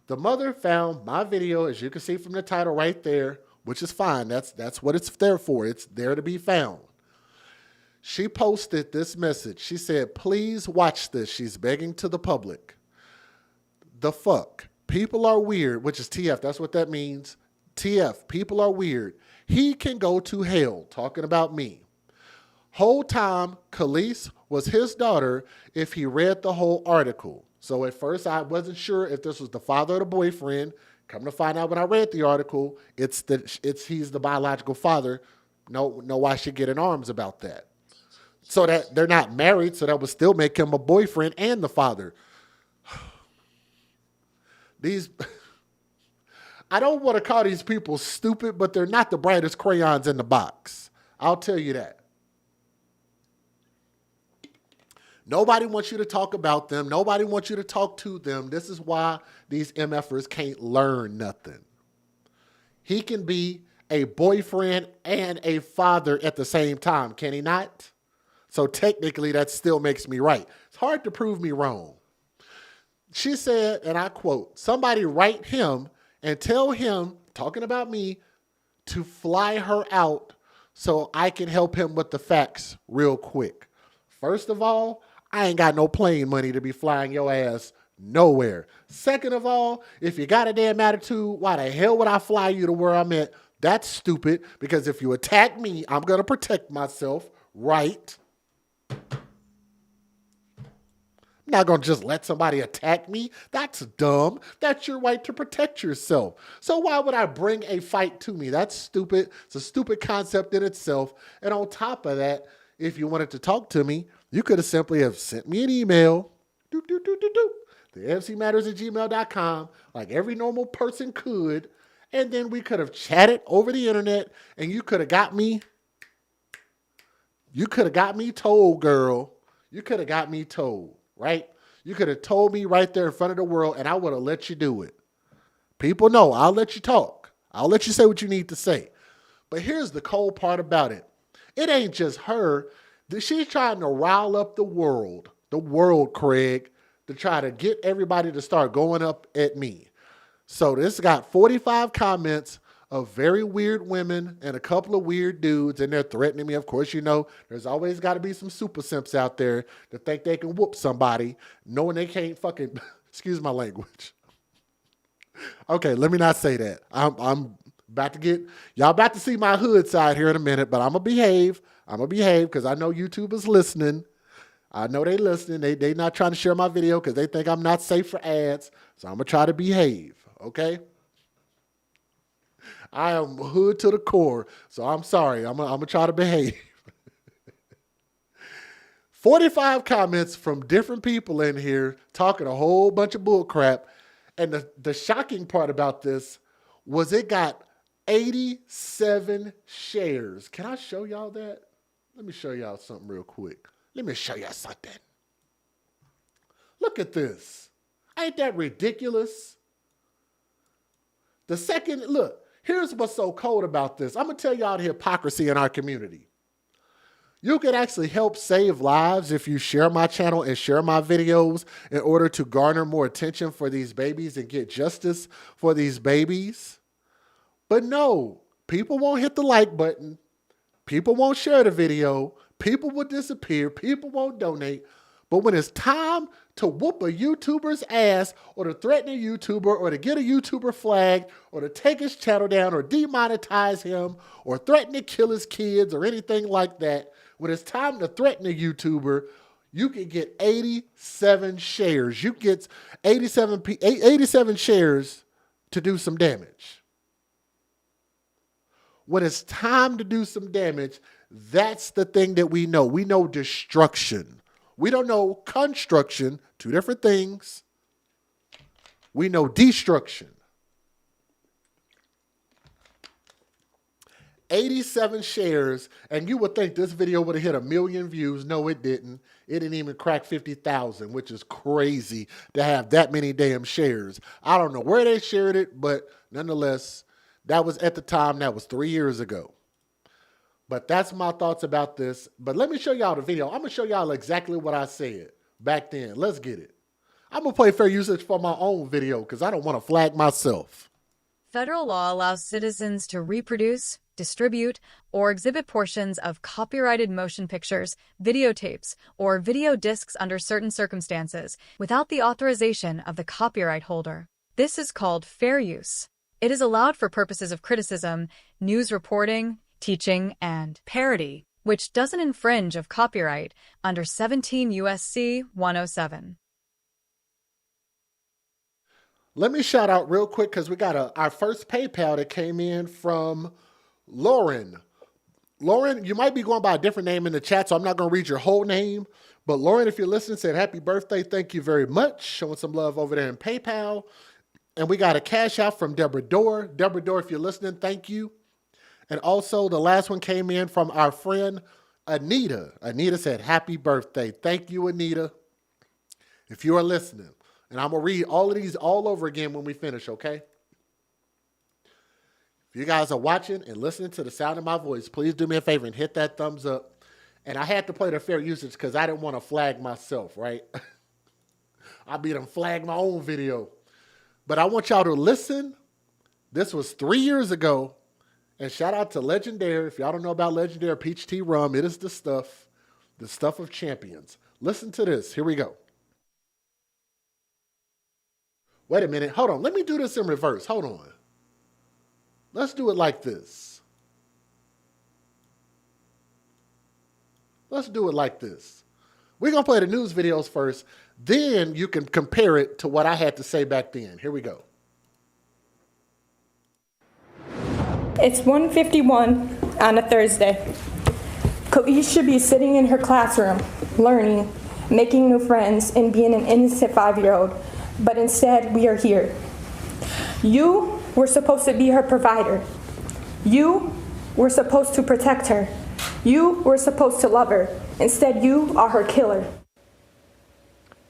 The mother found my video, as you can see from the title right there, which is fine. That's what it's there for. It's there to be found. She posted this message. She said, please watch this. She's begging to the public. The fuck? People are weird, which is TF. That's what that means. TF. People are weird. He can go to hell. Talking about me. Whole time, Khalise was his daughter if he read the whole article. So at first, I wasn't sure if this was the father or the boyfriend. Come to find out when I read the article, he's the biological father. No, why should get in arms about that? So that they're not married, so that would still make him a boyfriend and the father. I don't want to call these people stupid, but they're not the brightest crayons in the box. I'll tell you that. Nobody wants you to talk about them. Nobody wants you to talk to them. This is why these MFers can't learn nothing. He can be a boyfriend and a father at the same time, can he not? So technically, that still makes me right. It's hard to prove me wrong. She said, and I quote, somebody write him and tell him, talking about me, to fly her out so I can help him with the facts real quick. First of all, I ain't got no plane money to be flying your ass nowhere. Second of all, if you got a damn attitude, why the hell would I fly you to where I'm at? That's stupid, because if you attack me, I'm going to protect myself, right? I'm not going to just let somebody attack me. That's dumb. That's your right to protect yourself. So why would I bring a fight to me? That's stupid. It's a stupid concept in itself. And on top of that, if you wanted to talk to me, you could have simply have sent me an email. The fcmatters@gmail.com, like every normal person could. And then we could have chatted over the internet, and you could have got me. You could have got me told, girl. You could have got me told, right? You could have told me right there in front of the world, and I would have let you do it. People know I'll let you talk. I'll let you say what you need to say. But here's the cold part about it. It ain't just her. She's trying to rile up the world the world, Craig, to try to get everybody to start going up at me. So this got 45 comments of very weird women and a couple of weird dudes, and they're threatening me. Of course, you know, there's always got to be some super simps out there that think they can whoop somebody, knowing they can't fucking, excuse my language. Okay, let me not say that. I'm about to get, y'all about to see my hood side here in a minute, but I'm going to behave. I'm going to behave because I know YouTube is listening. I know they listening. They not trying to share my video because they think I'm not safe for ads. So I'm going to try to behave, okay? I am hood to the core, so I'm sorry. I'm going to try to behave. 45 comments from different people in here talking a whole bunch of bull crap. And the shocking part about this was it got 87 shares. Can I show y'all that? Let me show y'all something real quick. Let me show y'all something. Look at this. Ain't that ridiculous? The second, look, here's what's so cold about this. I'm going to tell y'all the hypocrisy in our community. You can actually help save lives if you share my channel and share my videos in order to garner more attention for these babies and get justice for these babies. But no, people won't hit the like button. People won't share the video. People will disappear. People won't donate. But when it's time to whoop a YouTuber's ass or to threaten a YouTuber or to get a YouTuber flagged or to take his channel down or demonetize him or threaten to kill his kids or anything like that, when it's time to threaten a YouTuber, you can get 87 shares. You get 87 shares to do some damage. When it's time to do some damage, that's the thing that we know. We know destruction. We don't know construction, two different things. We know destruction. 87 shares, and you would think this video would have hit 1 million views. No, it didn't. It didn't even crack 50,000, which is crazy to have that many damn shares. I don't know where they shared it, but nonetheless, that was at the time, that was 3 years ago. But that's my thoughts about this. But let me show y'all the video. I'm going to show y'all exactly what I said back then. Let's get it. I'm going to play fair usage for my own video because I don't want to flag myself. Federal law allows citizens to reproduce, distribute, or exhibit portions of copyrighted motion pictures, videotapes, or video discs under certain circumstances without the authorization of the copyright holder. This is called fair use. It is allowed for purposes of criticism, news reporting, teaching, and parody, which doesn't infringe of copyright under 17 U.S.C. 107. Let me shout out real quick because we got our first PayPal that came in from Lauren. Lauren, you might be going by a different name in the chat, so I'm not going to read your whole name. But Lauren, if you're listening, said happy birthday. Thank you very much. Showing some love over there in PayPal. And we got a cash out from Deborah Dorr. Deborah Dorr, if you're listening, thank you. And also the last one came in from our friend Anita. Anita said happy birthday. Thank you, Anita, if you are listening. And I'm going to read all of these all over again when we finish, okay? If you guys are watching and listening to the sound of my voice, please do me a favor and hit that thumbs up. And I had to play the fair usage because I didn't want to flag myself, right? I beat them flag my own video. But I want y'all to listen. This was 3 years ago. And shout out to Legendary. If y'all don't know about Legendary Peach Tea Rum, it is the stuff of champions. Listen to this. Here we go. Wait a minute. Hold on. Let me do this in reverse. Hold on. Let's do it like this. Let's do it like this. We're going to play the news videos first. Then you can compare it to what I had to say back then. Here we go. It's 1:51 on a Thursday. Khalise should be sitting in her classroom, learning, making new friends, and being an innocent 5-year-old. But instead, we are here. You were supposed to be her provider. You were supposed to protect her. You were supposed to love her. Instead, you are her killer.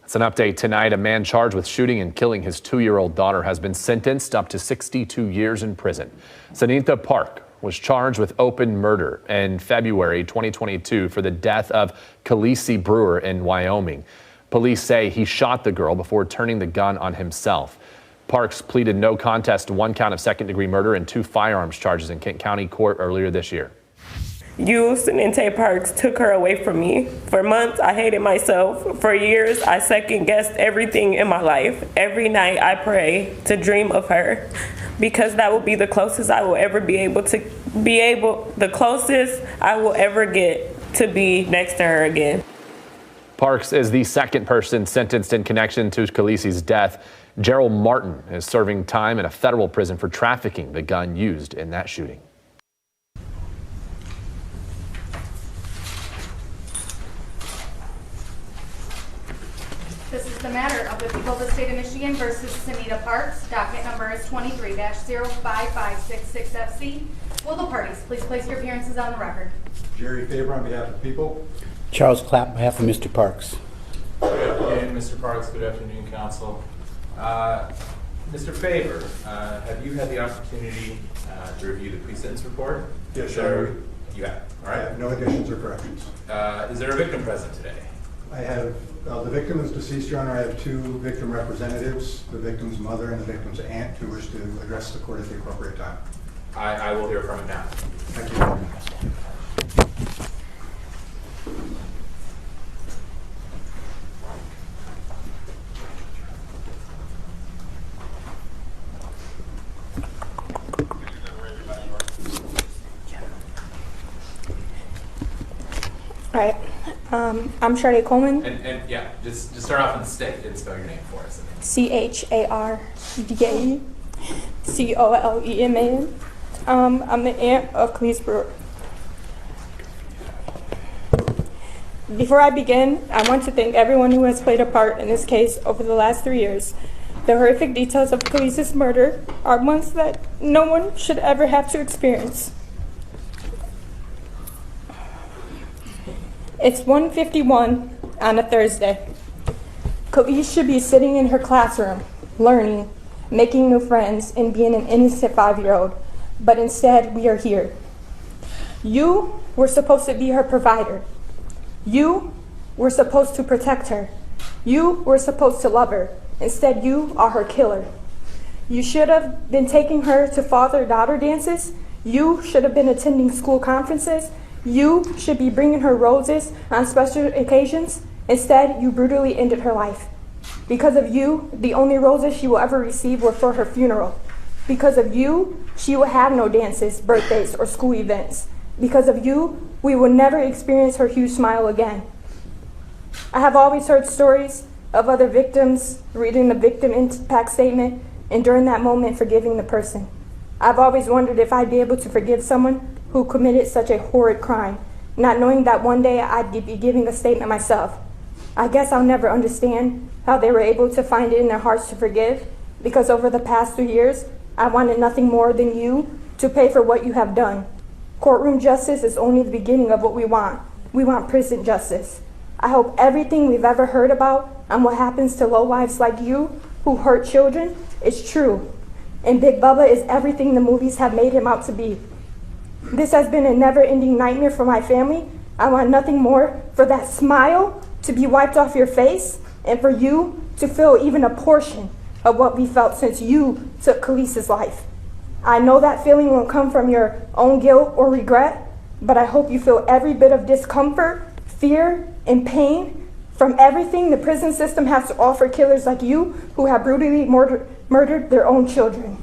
It's an update tonight. A man charged with shooting and killing his 2-year-old daughter has been sentenced up to 62 years in prison. Sanitha Park was charged with open murder in February 2022 for the death of Khalise Brewer in Wyoming. Police say he shot the girl before turning the gun on himself. Parks pleaded no contest to 1 count of second-degree murder and 2 firearms charges in Kent County Court earlier this year. You, Senente Parks, took her away from me. For months, I hated myself. For years, I second-guessed everything in my life. Every night, I pray to dream of her, because that will be the closest I will ever the closest I will ever get to be next to her again. Parks is the second person sentenced in connection to Khalise's death. Gerald Martin is serving time in a federal prison for trafficking the gun used in that shooting. This is the matter of the people of the state of Michigan versus Senete Parks. Docket number is 23-05566FC. Will the parties please place your appearances on the record? Jerry Faber on behalf of the people. Charles Clapp on behalf of Mr. Parks. Good afternoon, Mr. Parks. Good afternoon, Council. Mr. Faber, have you had the opportunity to review the pre-sentence report? Yes, sir. You have. All right. I have no additions or corrections. Is there a victim present today? I have, the victim is deceased, Your Honor. I have 2 victim representatives, the victim's mother and the victim's aunt, who wish to address the court at the appropriate time. I will hear from him now. Thank you. All right. I'm Charlotte Coleman. And yeah, just start off in the state and spell your name for us. CHARVACOLEMAN. I'm the aunt of Khalise Brewer. Before I begin, I want to thank everyone who has played a part in this case over the last 3 years. The horrific details of Khalise's murder are ones that no one should ever have to experience. It's 1:51 on a Thursday. Khalise should be sitting in her classroom, learning, making new friends, and being an innocent 5-year-old. But instead, we are here. You were supposed to be her provider. You were supposed to protect her. You were supposed to love her. Instead, you are her killer. You should have been taking her to father-daughter dances. You should have been attending school conferences. You should be bringing her roses on special occasions. Instead, you brutally ended her life. Because of you, the only roses she will ever receive were for her funeral. Because of you, she will have no dances, birthdays, or school events. Because of you, we will never experience her huge smile again. I have always heard stories of other victims reading the victim impact statement and during that moment forgiving the person. I've always wondered if I'd be able to forgive someone who committed such a horrid crime, not knowing that one day I'd be giving a statement myself. I guess I'll never understand how they were able to find it in their hearts to forgive, because over the past 3 years, I wanted nothing more than you to pay for what you have done. Courtroom justice is only the beginning of what we want. We want prison justice. I hope everything we've ever heard about and what happens to lowlifes like you who hurt children is true. And Big Bubba is everything the movies have made him out to be. This has been a never-ending nightmare for my family. I want nothing more for that smile to be wiped off your face and for you to feel even a portion of what we felt since you took Khalise's life. I know that feeling won't come from your own guilt or regret, but I hope you feel every bit of discomfort, fear, and pain from everything the prison system has to offer killers like you who have brutally murdered their own children.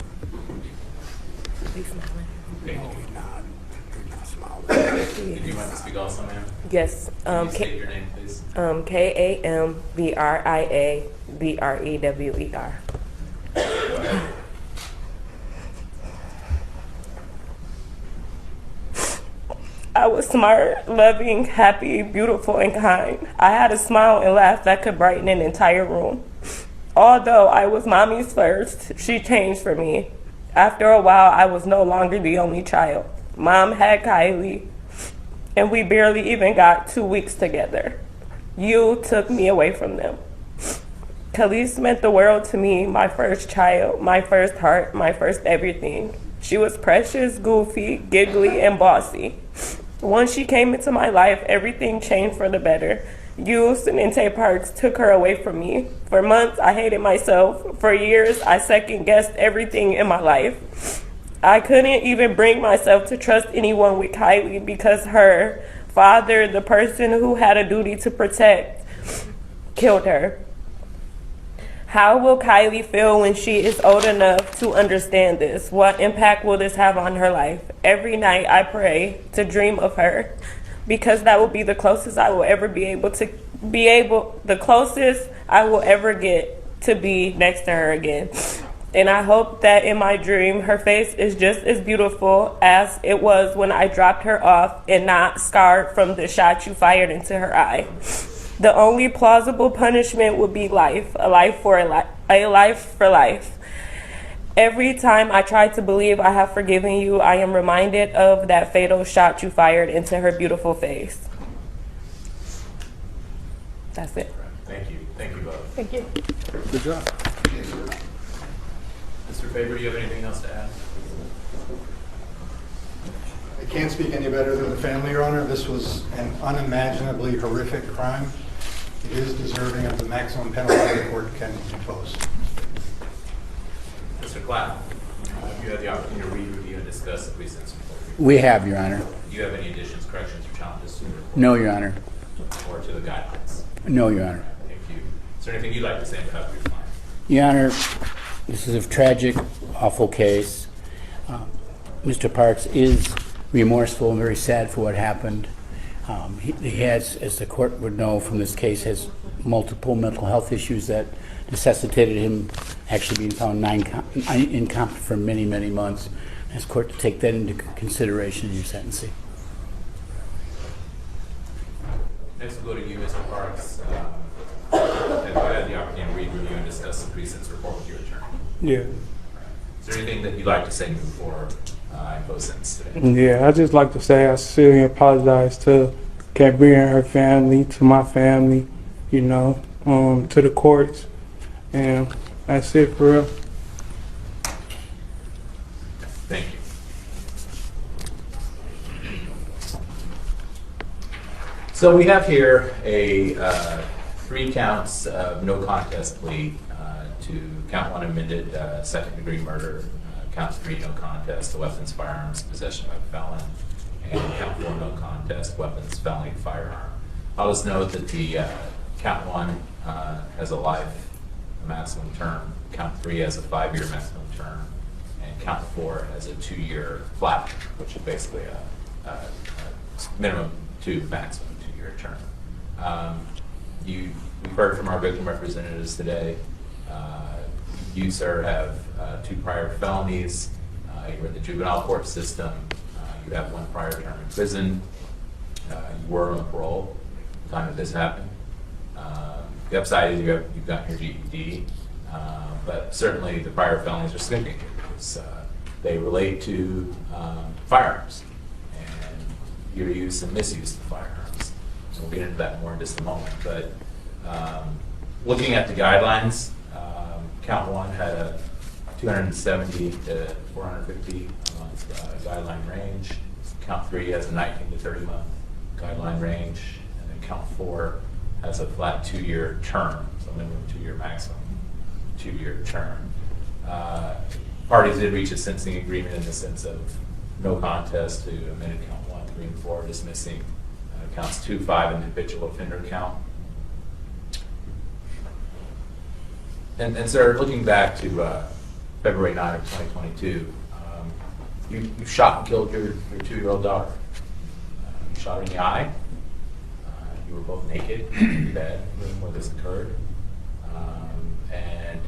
Did you want to speak also, ma'am? Yes. Can you state your name, please? KAMBRIABREWER. I was smart, loving, happy, beautiful, and kind. I had a smile and laugh that could brighten an entire room. Although I was mommy's first, she changed for me. After a while, I was no longer the only child. Mom had Kylie, and we barely even got 2 weeks together. You took me away from them. Khalise meant the world to me, my first child, my first heart, my first everything. She was precious, goofy, giggly, and bossy. Once she came into my life, everything changed for the better. used and Tay Parks took her away from me. For months, I hated myself. For years, I second-guessed everything in my life. I couldn't even bring myself to trust anyone with Kylie because her father, the person who had a duty to protect, killed her. How will Kylie feel when she is old enough to understand this? What impact will this have on her life? Every night I pray to dream of her because that will be the closest I will ever the closest I will ever get to be next to her again. And I hope that in my dream, her face is just as beautiful as it was when I dropped her off and not scarred from the shot you fired into her eye. The only plausible punishment would be life, a life for life. Every time I try to believe I have forgiven you, I am reminded of that fatal shot you fired into her beautiful face. That's it. Thank you. Thank you both. Thank you. Good job. Mr. Faber, do you have anything else to add? I can't speak any better than the family, Your Honor. This was an unimaginably horrific crime. It is deserving of the maximum penalty the court can impose. Mr. Clapp, you had the opportunity to read, review, and discuss the pre-sentence report. We have, Your Honor. Do you have any additions, corrections, or challenges to the report? No, Your Honor. Or to the guidelines? No, Your Honor. Thank you. Is there anything you'd like to say on behalf of your client? Your Honor, this is a tragic, awful case. Mr. Parks is remorseful and very sad for what happened. He has, as the court would know from this case, has multiple mental health issues that necessitated him actually being found incompetent for many, many months. I ask court to take that into consideration in your sentencing. Next we'll go to you, Mr. Parks. Have I had the opportunity to read, review, and discuss the pre-sentence report with your attorney? Yeah. Is there anything that you'd like to say before I impose sentence today? Yeah, I'd just like to say I sincerely apologize to Gabrielle and her family, to my family, you know, to the courts, and that's it for real. Thank you. So we have here a 3 counts of no contest plea to count 1 amended second-degree murder, count 3 no contest to weapons, firearms, possession by a felon, and count 4 no contest weapons, felony, firearm. I'll just note that the count 1 has a life maximum term, count 3 has a 5-year maximum term, and count 4 has a 2-year flat, which is basically a minimum to maximum 2-year term. We've heard from our victim representatives today. You, sir, have 2 prior felonies. You were in the juvenile court system. You have 1 prior term in prison. You were on parole at the time that this happened. The upside is you've gotten your GED, but certainly the prior felonies are significant because they relate to firearms and your use and misuse of firearms. So we'll get into that more in just a moment. But looking at the guidelines, count 1 had a 270 to 450 month guideline range. Count 3 has a 19 to 30 month guideline range, and then count 4 has a flat 2-year term, so minimum 2-year, maximum 2-year term. Parties did reach a sentencing agreement in the sense of no contest to amended count 1, 3, and 4, dismissing counts 2, 5, and habitual offender count. And sir, looking back to February 9 of 2022, you shot and killed your 2-year-old daughter. You shot her in the eye. You were both naked in bed where this occurred. And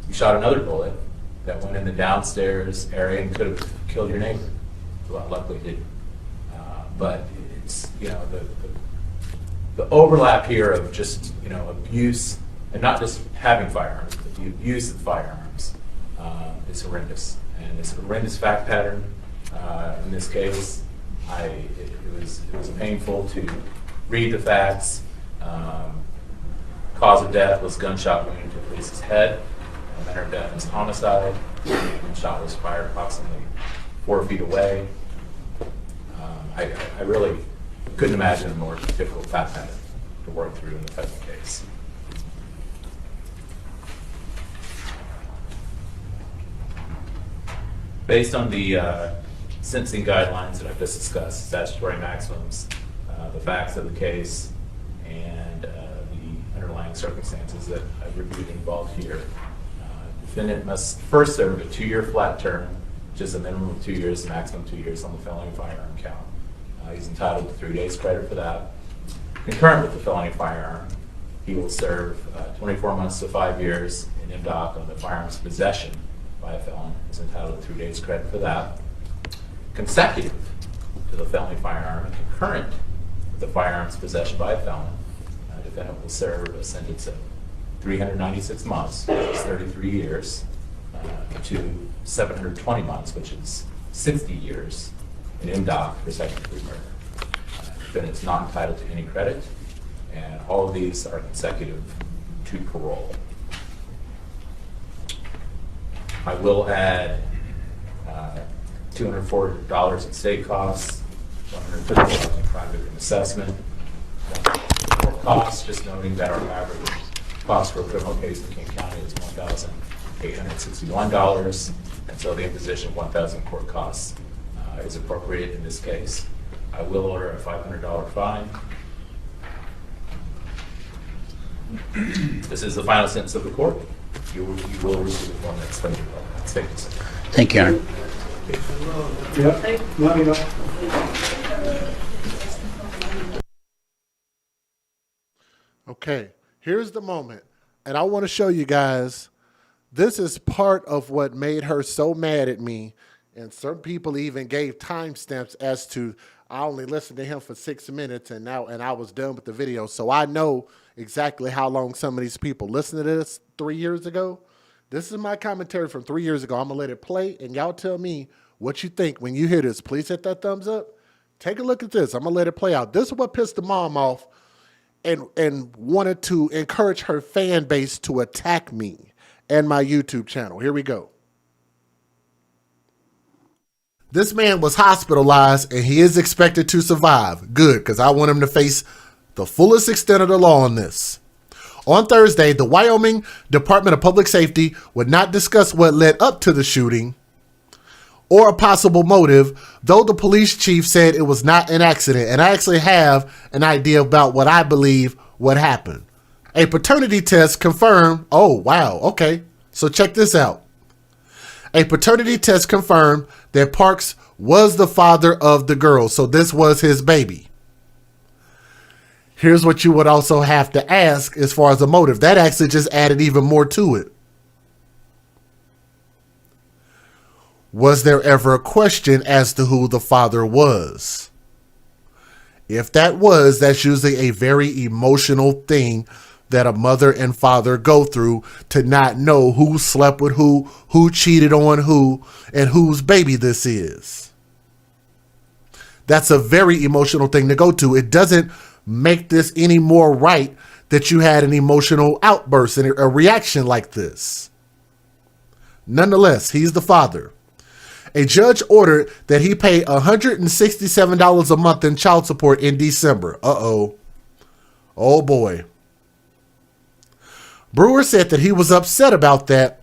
you shot another bullet that went in the downstairs area and could have killed your neighbor. Well, luckily it didn't. But it's, the overlap here of just, abuse, and not just having firearms, but the abuse of firearms is horrendous. And it's a horrendous fact pattern. In this case, it was painful to read the facts. Cause of death was gunshot wound to Khalise's head. Manner of death was homicide. The shot was fired approximately 4 feet away. I really couldn't imagine a more difficult fact pattern to work through in the federal case. Based on the sentencing guidelines that I've just discussed, statutory maximums, the facts of the case, and the underlying circumstances that I've reviewed involved here, defendant must first serve a 2-year flat term, which is a minimum of 2 years, maximum 2 years on the felony firearm count. He's entitled to 3 days credit for that. Concurrent with the felony firearm, he will serve 24 months to 5 years in MDOC on the firearms possession by a felon. He's entitled to 3 days credit for that. Consecutive to the felony firearm and concurrent with the firearms possession by a felon, defendant will serve a sentence of 396 months, which is 33 years, to 720 months, which is 60 years in MDOC for second-degree murder. Defendant's not entitled to any credit, and all of these are consecutive to parole. I will add $240 in state costs, $150 in crime victim assessment, court costs, just noting that our average cost for a criminal case in King County is $1,861, and so the imposition of 1,000 court costs is appropriate in this case. I will order a $500 fine. This is the final sentence of the court. You will receive one that's funded. Thank you, sir. Thank you, Your Honor. Okay, here's the moment. And I want to show you guys, this is part of what made her so mad at me. And some people even gave timestamps as to, I only listened to him for 6 minutes and I was done with the video. So I know exactly how long some of these people listened to this 3 years ago. This is my commentary from 3 years ago. I'm going to let it play, and y'all tell me what you think when you hear this. Please hit that thumbs up. Take a look at this. I'm going to let it play out. This is what pissed the mom off and wanted to encourage her fan base to attack me and my YouTube channel. Here we go. This man was hospitalized, and he is expected to survive. Good, because I want him to face the fullest extent of the law on this. On Thursday, the Wyoming Department of Public Safety would not discuss what led up to the shooting or a possible motive, though the police chief said it was not an accident. And I actually have an idea about what I believe what happened. A paternity test confirmed, oh, wow, okay, so check this out. A paternity test confirmed that Parks was the father of the girl, so this was his baby. Here's what you would also have to ask as far as the motive. That actually just added even more to it. Was there ever a question as to who the father was? If that was, that's usually a very emotional thing that a mother and father go through, to not know who slept with who cheated on who, and whose baby this is. That's a very emotional thing to go to. It doesn't make this any more right that you had an emotional outburst and a reaction like this. Nonetheless, he's the father. A judge ordered that he pay $167 a month in child support in December. Uh-oh. Oh boy. Brewer said that he was upset about that,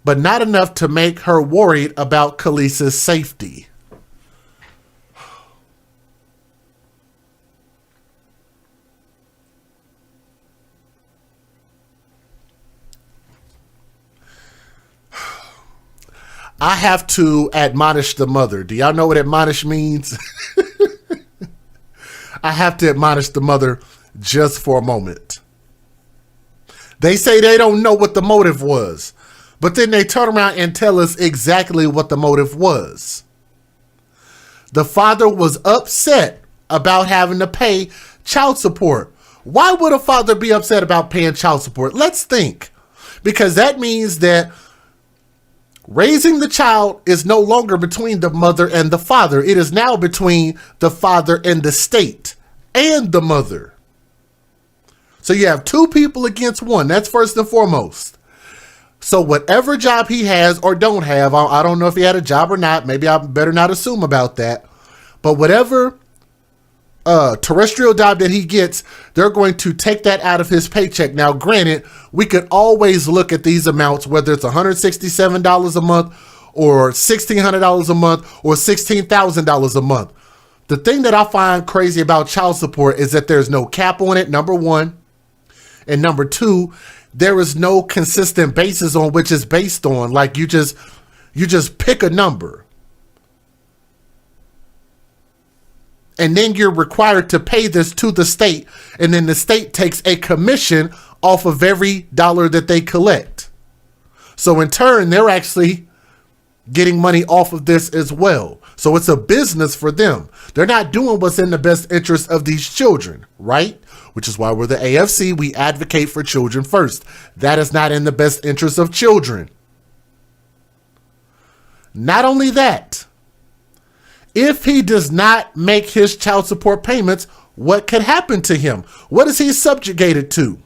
but not enough to make her worried about Khalise's safety. I have to admonish the mother. Do y'all know what admonish means? I have to admonish the mother just for a moment. They say they don't know what the motive was, but then they turn around and tell us exactly what the motive was. The father was upset about having to pay child support. Why would a father be upset about paying child support? Let's think. Because that means that raising the child is no longer between the mother and the father. It is now between the father and the state and the mother. So you have two people against one. That's first and foremost. So whatever job he has or don't have, I don't know if he had a job or not. Maybe I better not assume about that. But whatever terrestrial job that he gets, they're going to take that out of his paycheck. Now, granted, we could always look at these amounts, whether it's $167 a month or $1,600 a month or $16,000 a month. The thing that I find crazy about child support is that there's no cap on it, number one. And number two, there is no consistent basis on which it's based on. Like you just pick a number. And then you're required to pay this to the state. And then the state takes a commission off of every dollar that they collect. So in turn, they're actually getting money off of this as well. So it's a business for them. They're not doing what's in the best interest of these children, right? Which is why we're the AFC. We advocate for children first. That is not in the best interest of children. Not only that, if he does not make his child support payments, what could happen to him? What is he subjugated to?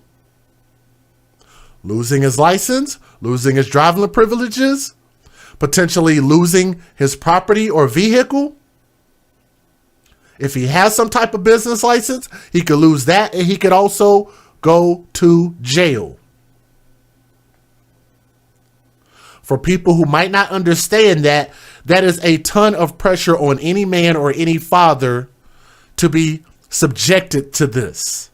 Losing his license, losing his driving privileges, potentially losing his property or vehicle. If he has some type of business license, he could lose that, and he could also go to jail. For people who might not understand that, that is a ton of pressure on any man or any father to be subjected to this.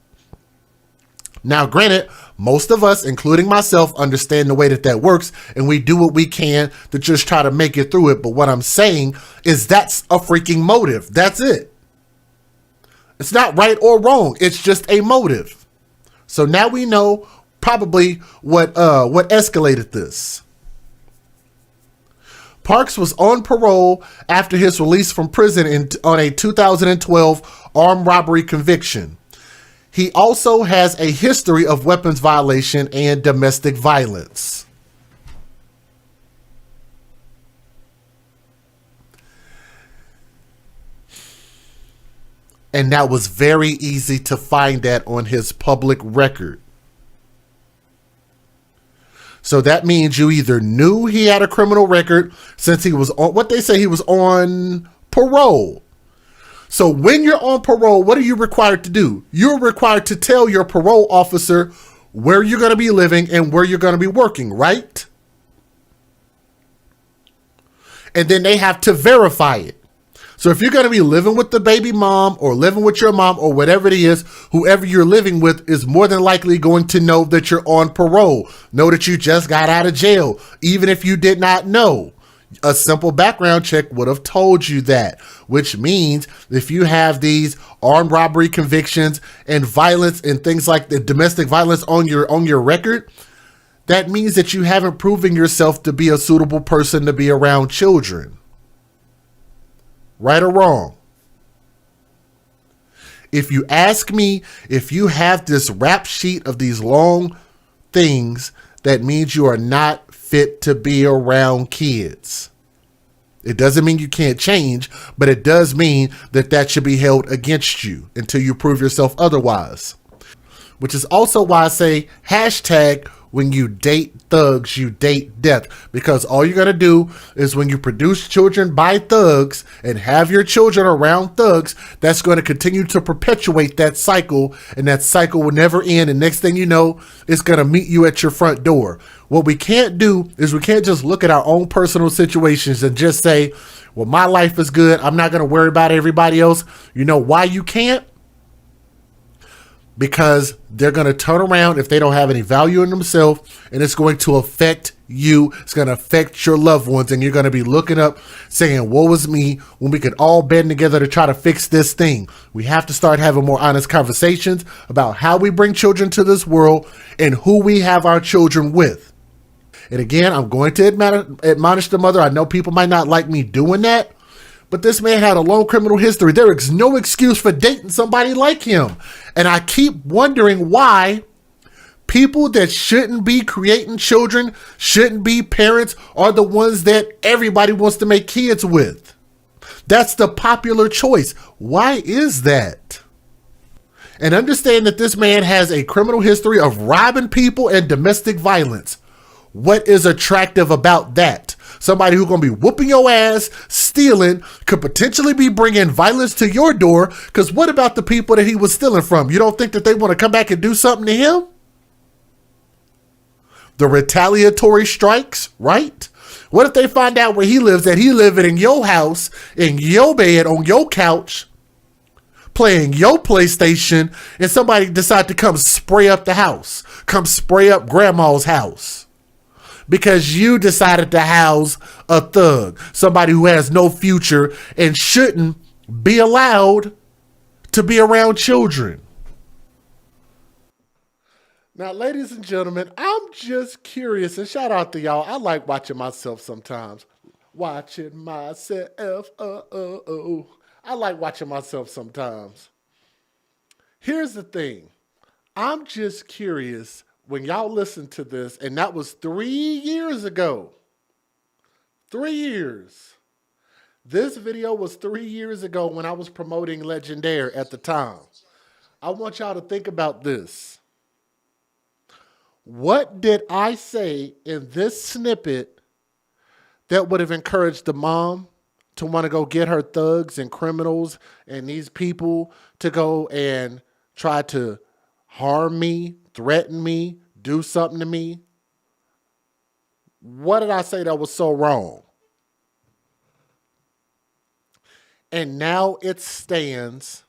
Now, granted, most of us, including myself, understand the way that that works, and we do what we can to just try to make it through it. But what I'm saying is that's a freaking motive. That's it. It's not right or wrong. It's just a motive. So now we know probably what escalated this. Parks was on parole after his release from prison on a 2012 armed robbery conviction. He also has a history of weapons violation and domestic violence. And that was very easy to find that on his public record. So that means you either knew he had a criminal record since he was on, what they say, he was on parole. So when you're on parole, what are you required to do? You're required to tell your parole officer where you're going to be living and where you're going to be working, right? And then they have to verify it. So if you're going to be living with the baby mom or living with your mom or whatever it is, whoever you're living with is more than likely going to know that you're on parole. Know that you just got out of jail, even if you did not know. A simple background check would have told you that, which means if you have these armed robbery convictions and violence and things like the domestic violence on your record, that means that you haven't proven yourself to be a suitable person to be around children. Right or wrong? If you ask me, if you have this rap sheet of these long things, that means you are not fit to be around kids. It doesn't mean you can't change, but it does mean that that should be held against you until you prove yourself otherwise. Which is also why I say hashtag when you date thugs, you date death. Because all you're going to do is when you produce children by thugs and have your children around thugs, that's going to continue to perpetuate that cycle. And that cycle will never end. And next thing you know, it's going to meet you at your front door. What we can't do is we can't just look at our own personal situations and just say, well, my life is good. I'm not going to worry about everybody else. You know why you can't? Because they're going to turn around if they don't have any value in themselves, and it's going to affect you. It's going to affect your loved ones, and you're going to be looking up saying, woe is me, when we could all band together to try to fix this thing. We have to start having more honest conversations about how we bring children to this world and who we have our children with. And again, I'm going to admonish the mother. I know people might not like me doing that, but this man had a long criminal history. There is no excuse for dating somebody like him. And I keep wondering why people that shouldn't be creating children, shouldn't be parents, are the ones that everybody wants to make kids with. That's the popular choice. Why is that? And understand that this man has a criminal history of robbing people and domestic violence. What is attractive about that? Somebody who's going to be whooping your ass, stealing, could potentially be bringing violence to your door. Because what about the people that he was stealing from? You don't think that they want to come back and do something to him? The retaliatory strikes, right? What if they find out where he lives, that he living in your house, in your bed, on your couch, playing your PlayStation, and somebody decide to come spray up the house, come spray up grandma's house because you decided to house a thug, somebody who has no future and shouldn't be allowed to be around children. Now, ladies and gentlemen, I'm just curious, and shout out to y'all. I like watching myself sometimes. Watching myself, I like watching myself sometimes. Here's the thing. I'm just curious, when y'all listen to this, and that was 3 years ago. 3 years. This video was 3 years ago when I was promoting Legendary at the time. I want y'all to think about this. What did I say in this snippet that would have encouraged the mom to want to go get her thugs and criminals and these people to go and try to harm me, threaten me, do something to me? What did I say that was so wrong? And now it stands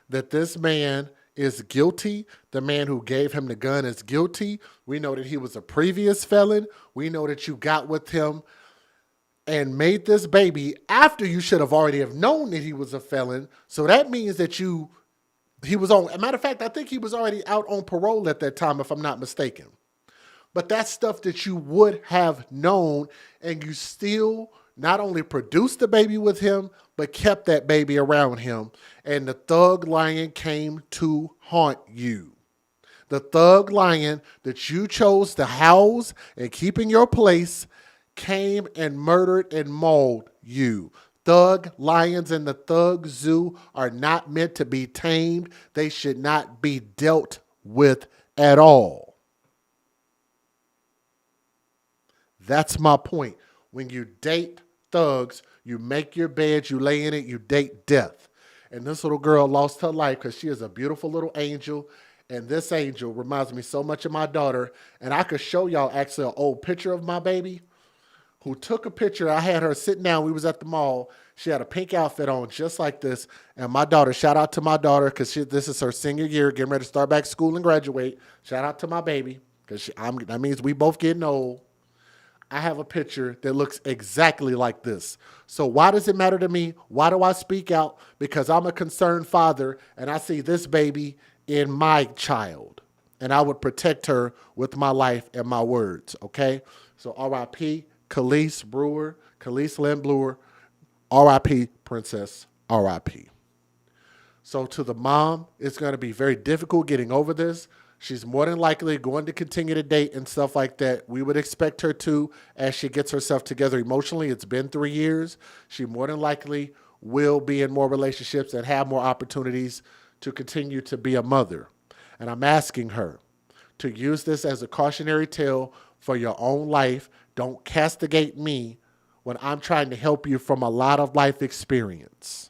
that this man is guilty. The man who gave him the gun is guilty. We know that he was a previous felon. We know that you got with him and made this baby after you should have already have known that he was a felon. So that means that he was on, as a matter of fact, I think he was already out on parole at that time, if I'm not mistaken. But that's stuff that you would have known, and you still not only produced the baby with him, but kept that baby around him. And the thug lion came to haunt you. The thug lion that you chose to house and keep in your place came and murdered and mauled you. Thug lions in the thug zoo are not meant to be tamed. They should not be dealt with at all. That's my point. When you date thugs, you make your bed, you lay in it, you date death. And this little girl lost her life because she is a beautiful little angel. And this angel reminds me so much of my daughter. And I could show y'all actually an old picture of my baby who took a picture. I had her sitting down. We was at the mall. She had a pink outfit on just like this. And my daughter, shout out to my daughter because this is her senior year, getting ready to start back school and graduate. Shout out to my baby because that means we both getting old. I have a picture that looks exactly like this. So why does it matter to me? Why do I speak out? Because I'm a concerned father and I see this baby in my child. And I would protect her with my life and my words, okay? So R.I.P. Khalise Brewer, Khalise Lynn Brewer, R.I.P. Princess, R.I.P. So to the mom, it's going to be very difficult getting over this. She's more than likely going to continue to date and stuff like that. We would expect her to as she gets herself together emotionally. It's been 3 years. She more than likely will be in more relationships and have more opportunities to continue to be a mother. And I'm asking her to use this as a cautionary tale for your own life. Don't castigate me when I'm trying to help you from a lot of life experience.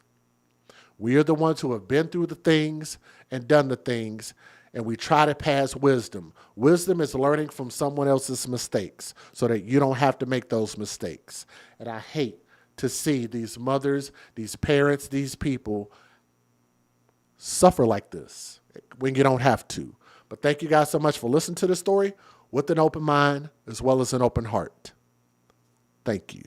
We are the ones who have been through the things and done the things, and we try to pass wisdom. Wisdom is learning from someone else's mistakes so that you don't have to make those mistakes. And I hate to see these mothers, these parents, these people suffer like this when you don't have to. But thank you guys so much for listening to the story with an open mind as well as an open heart. Thank you.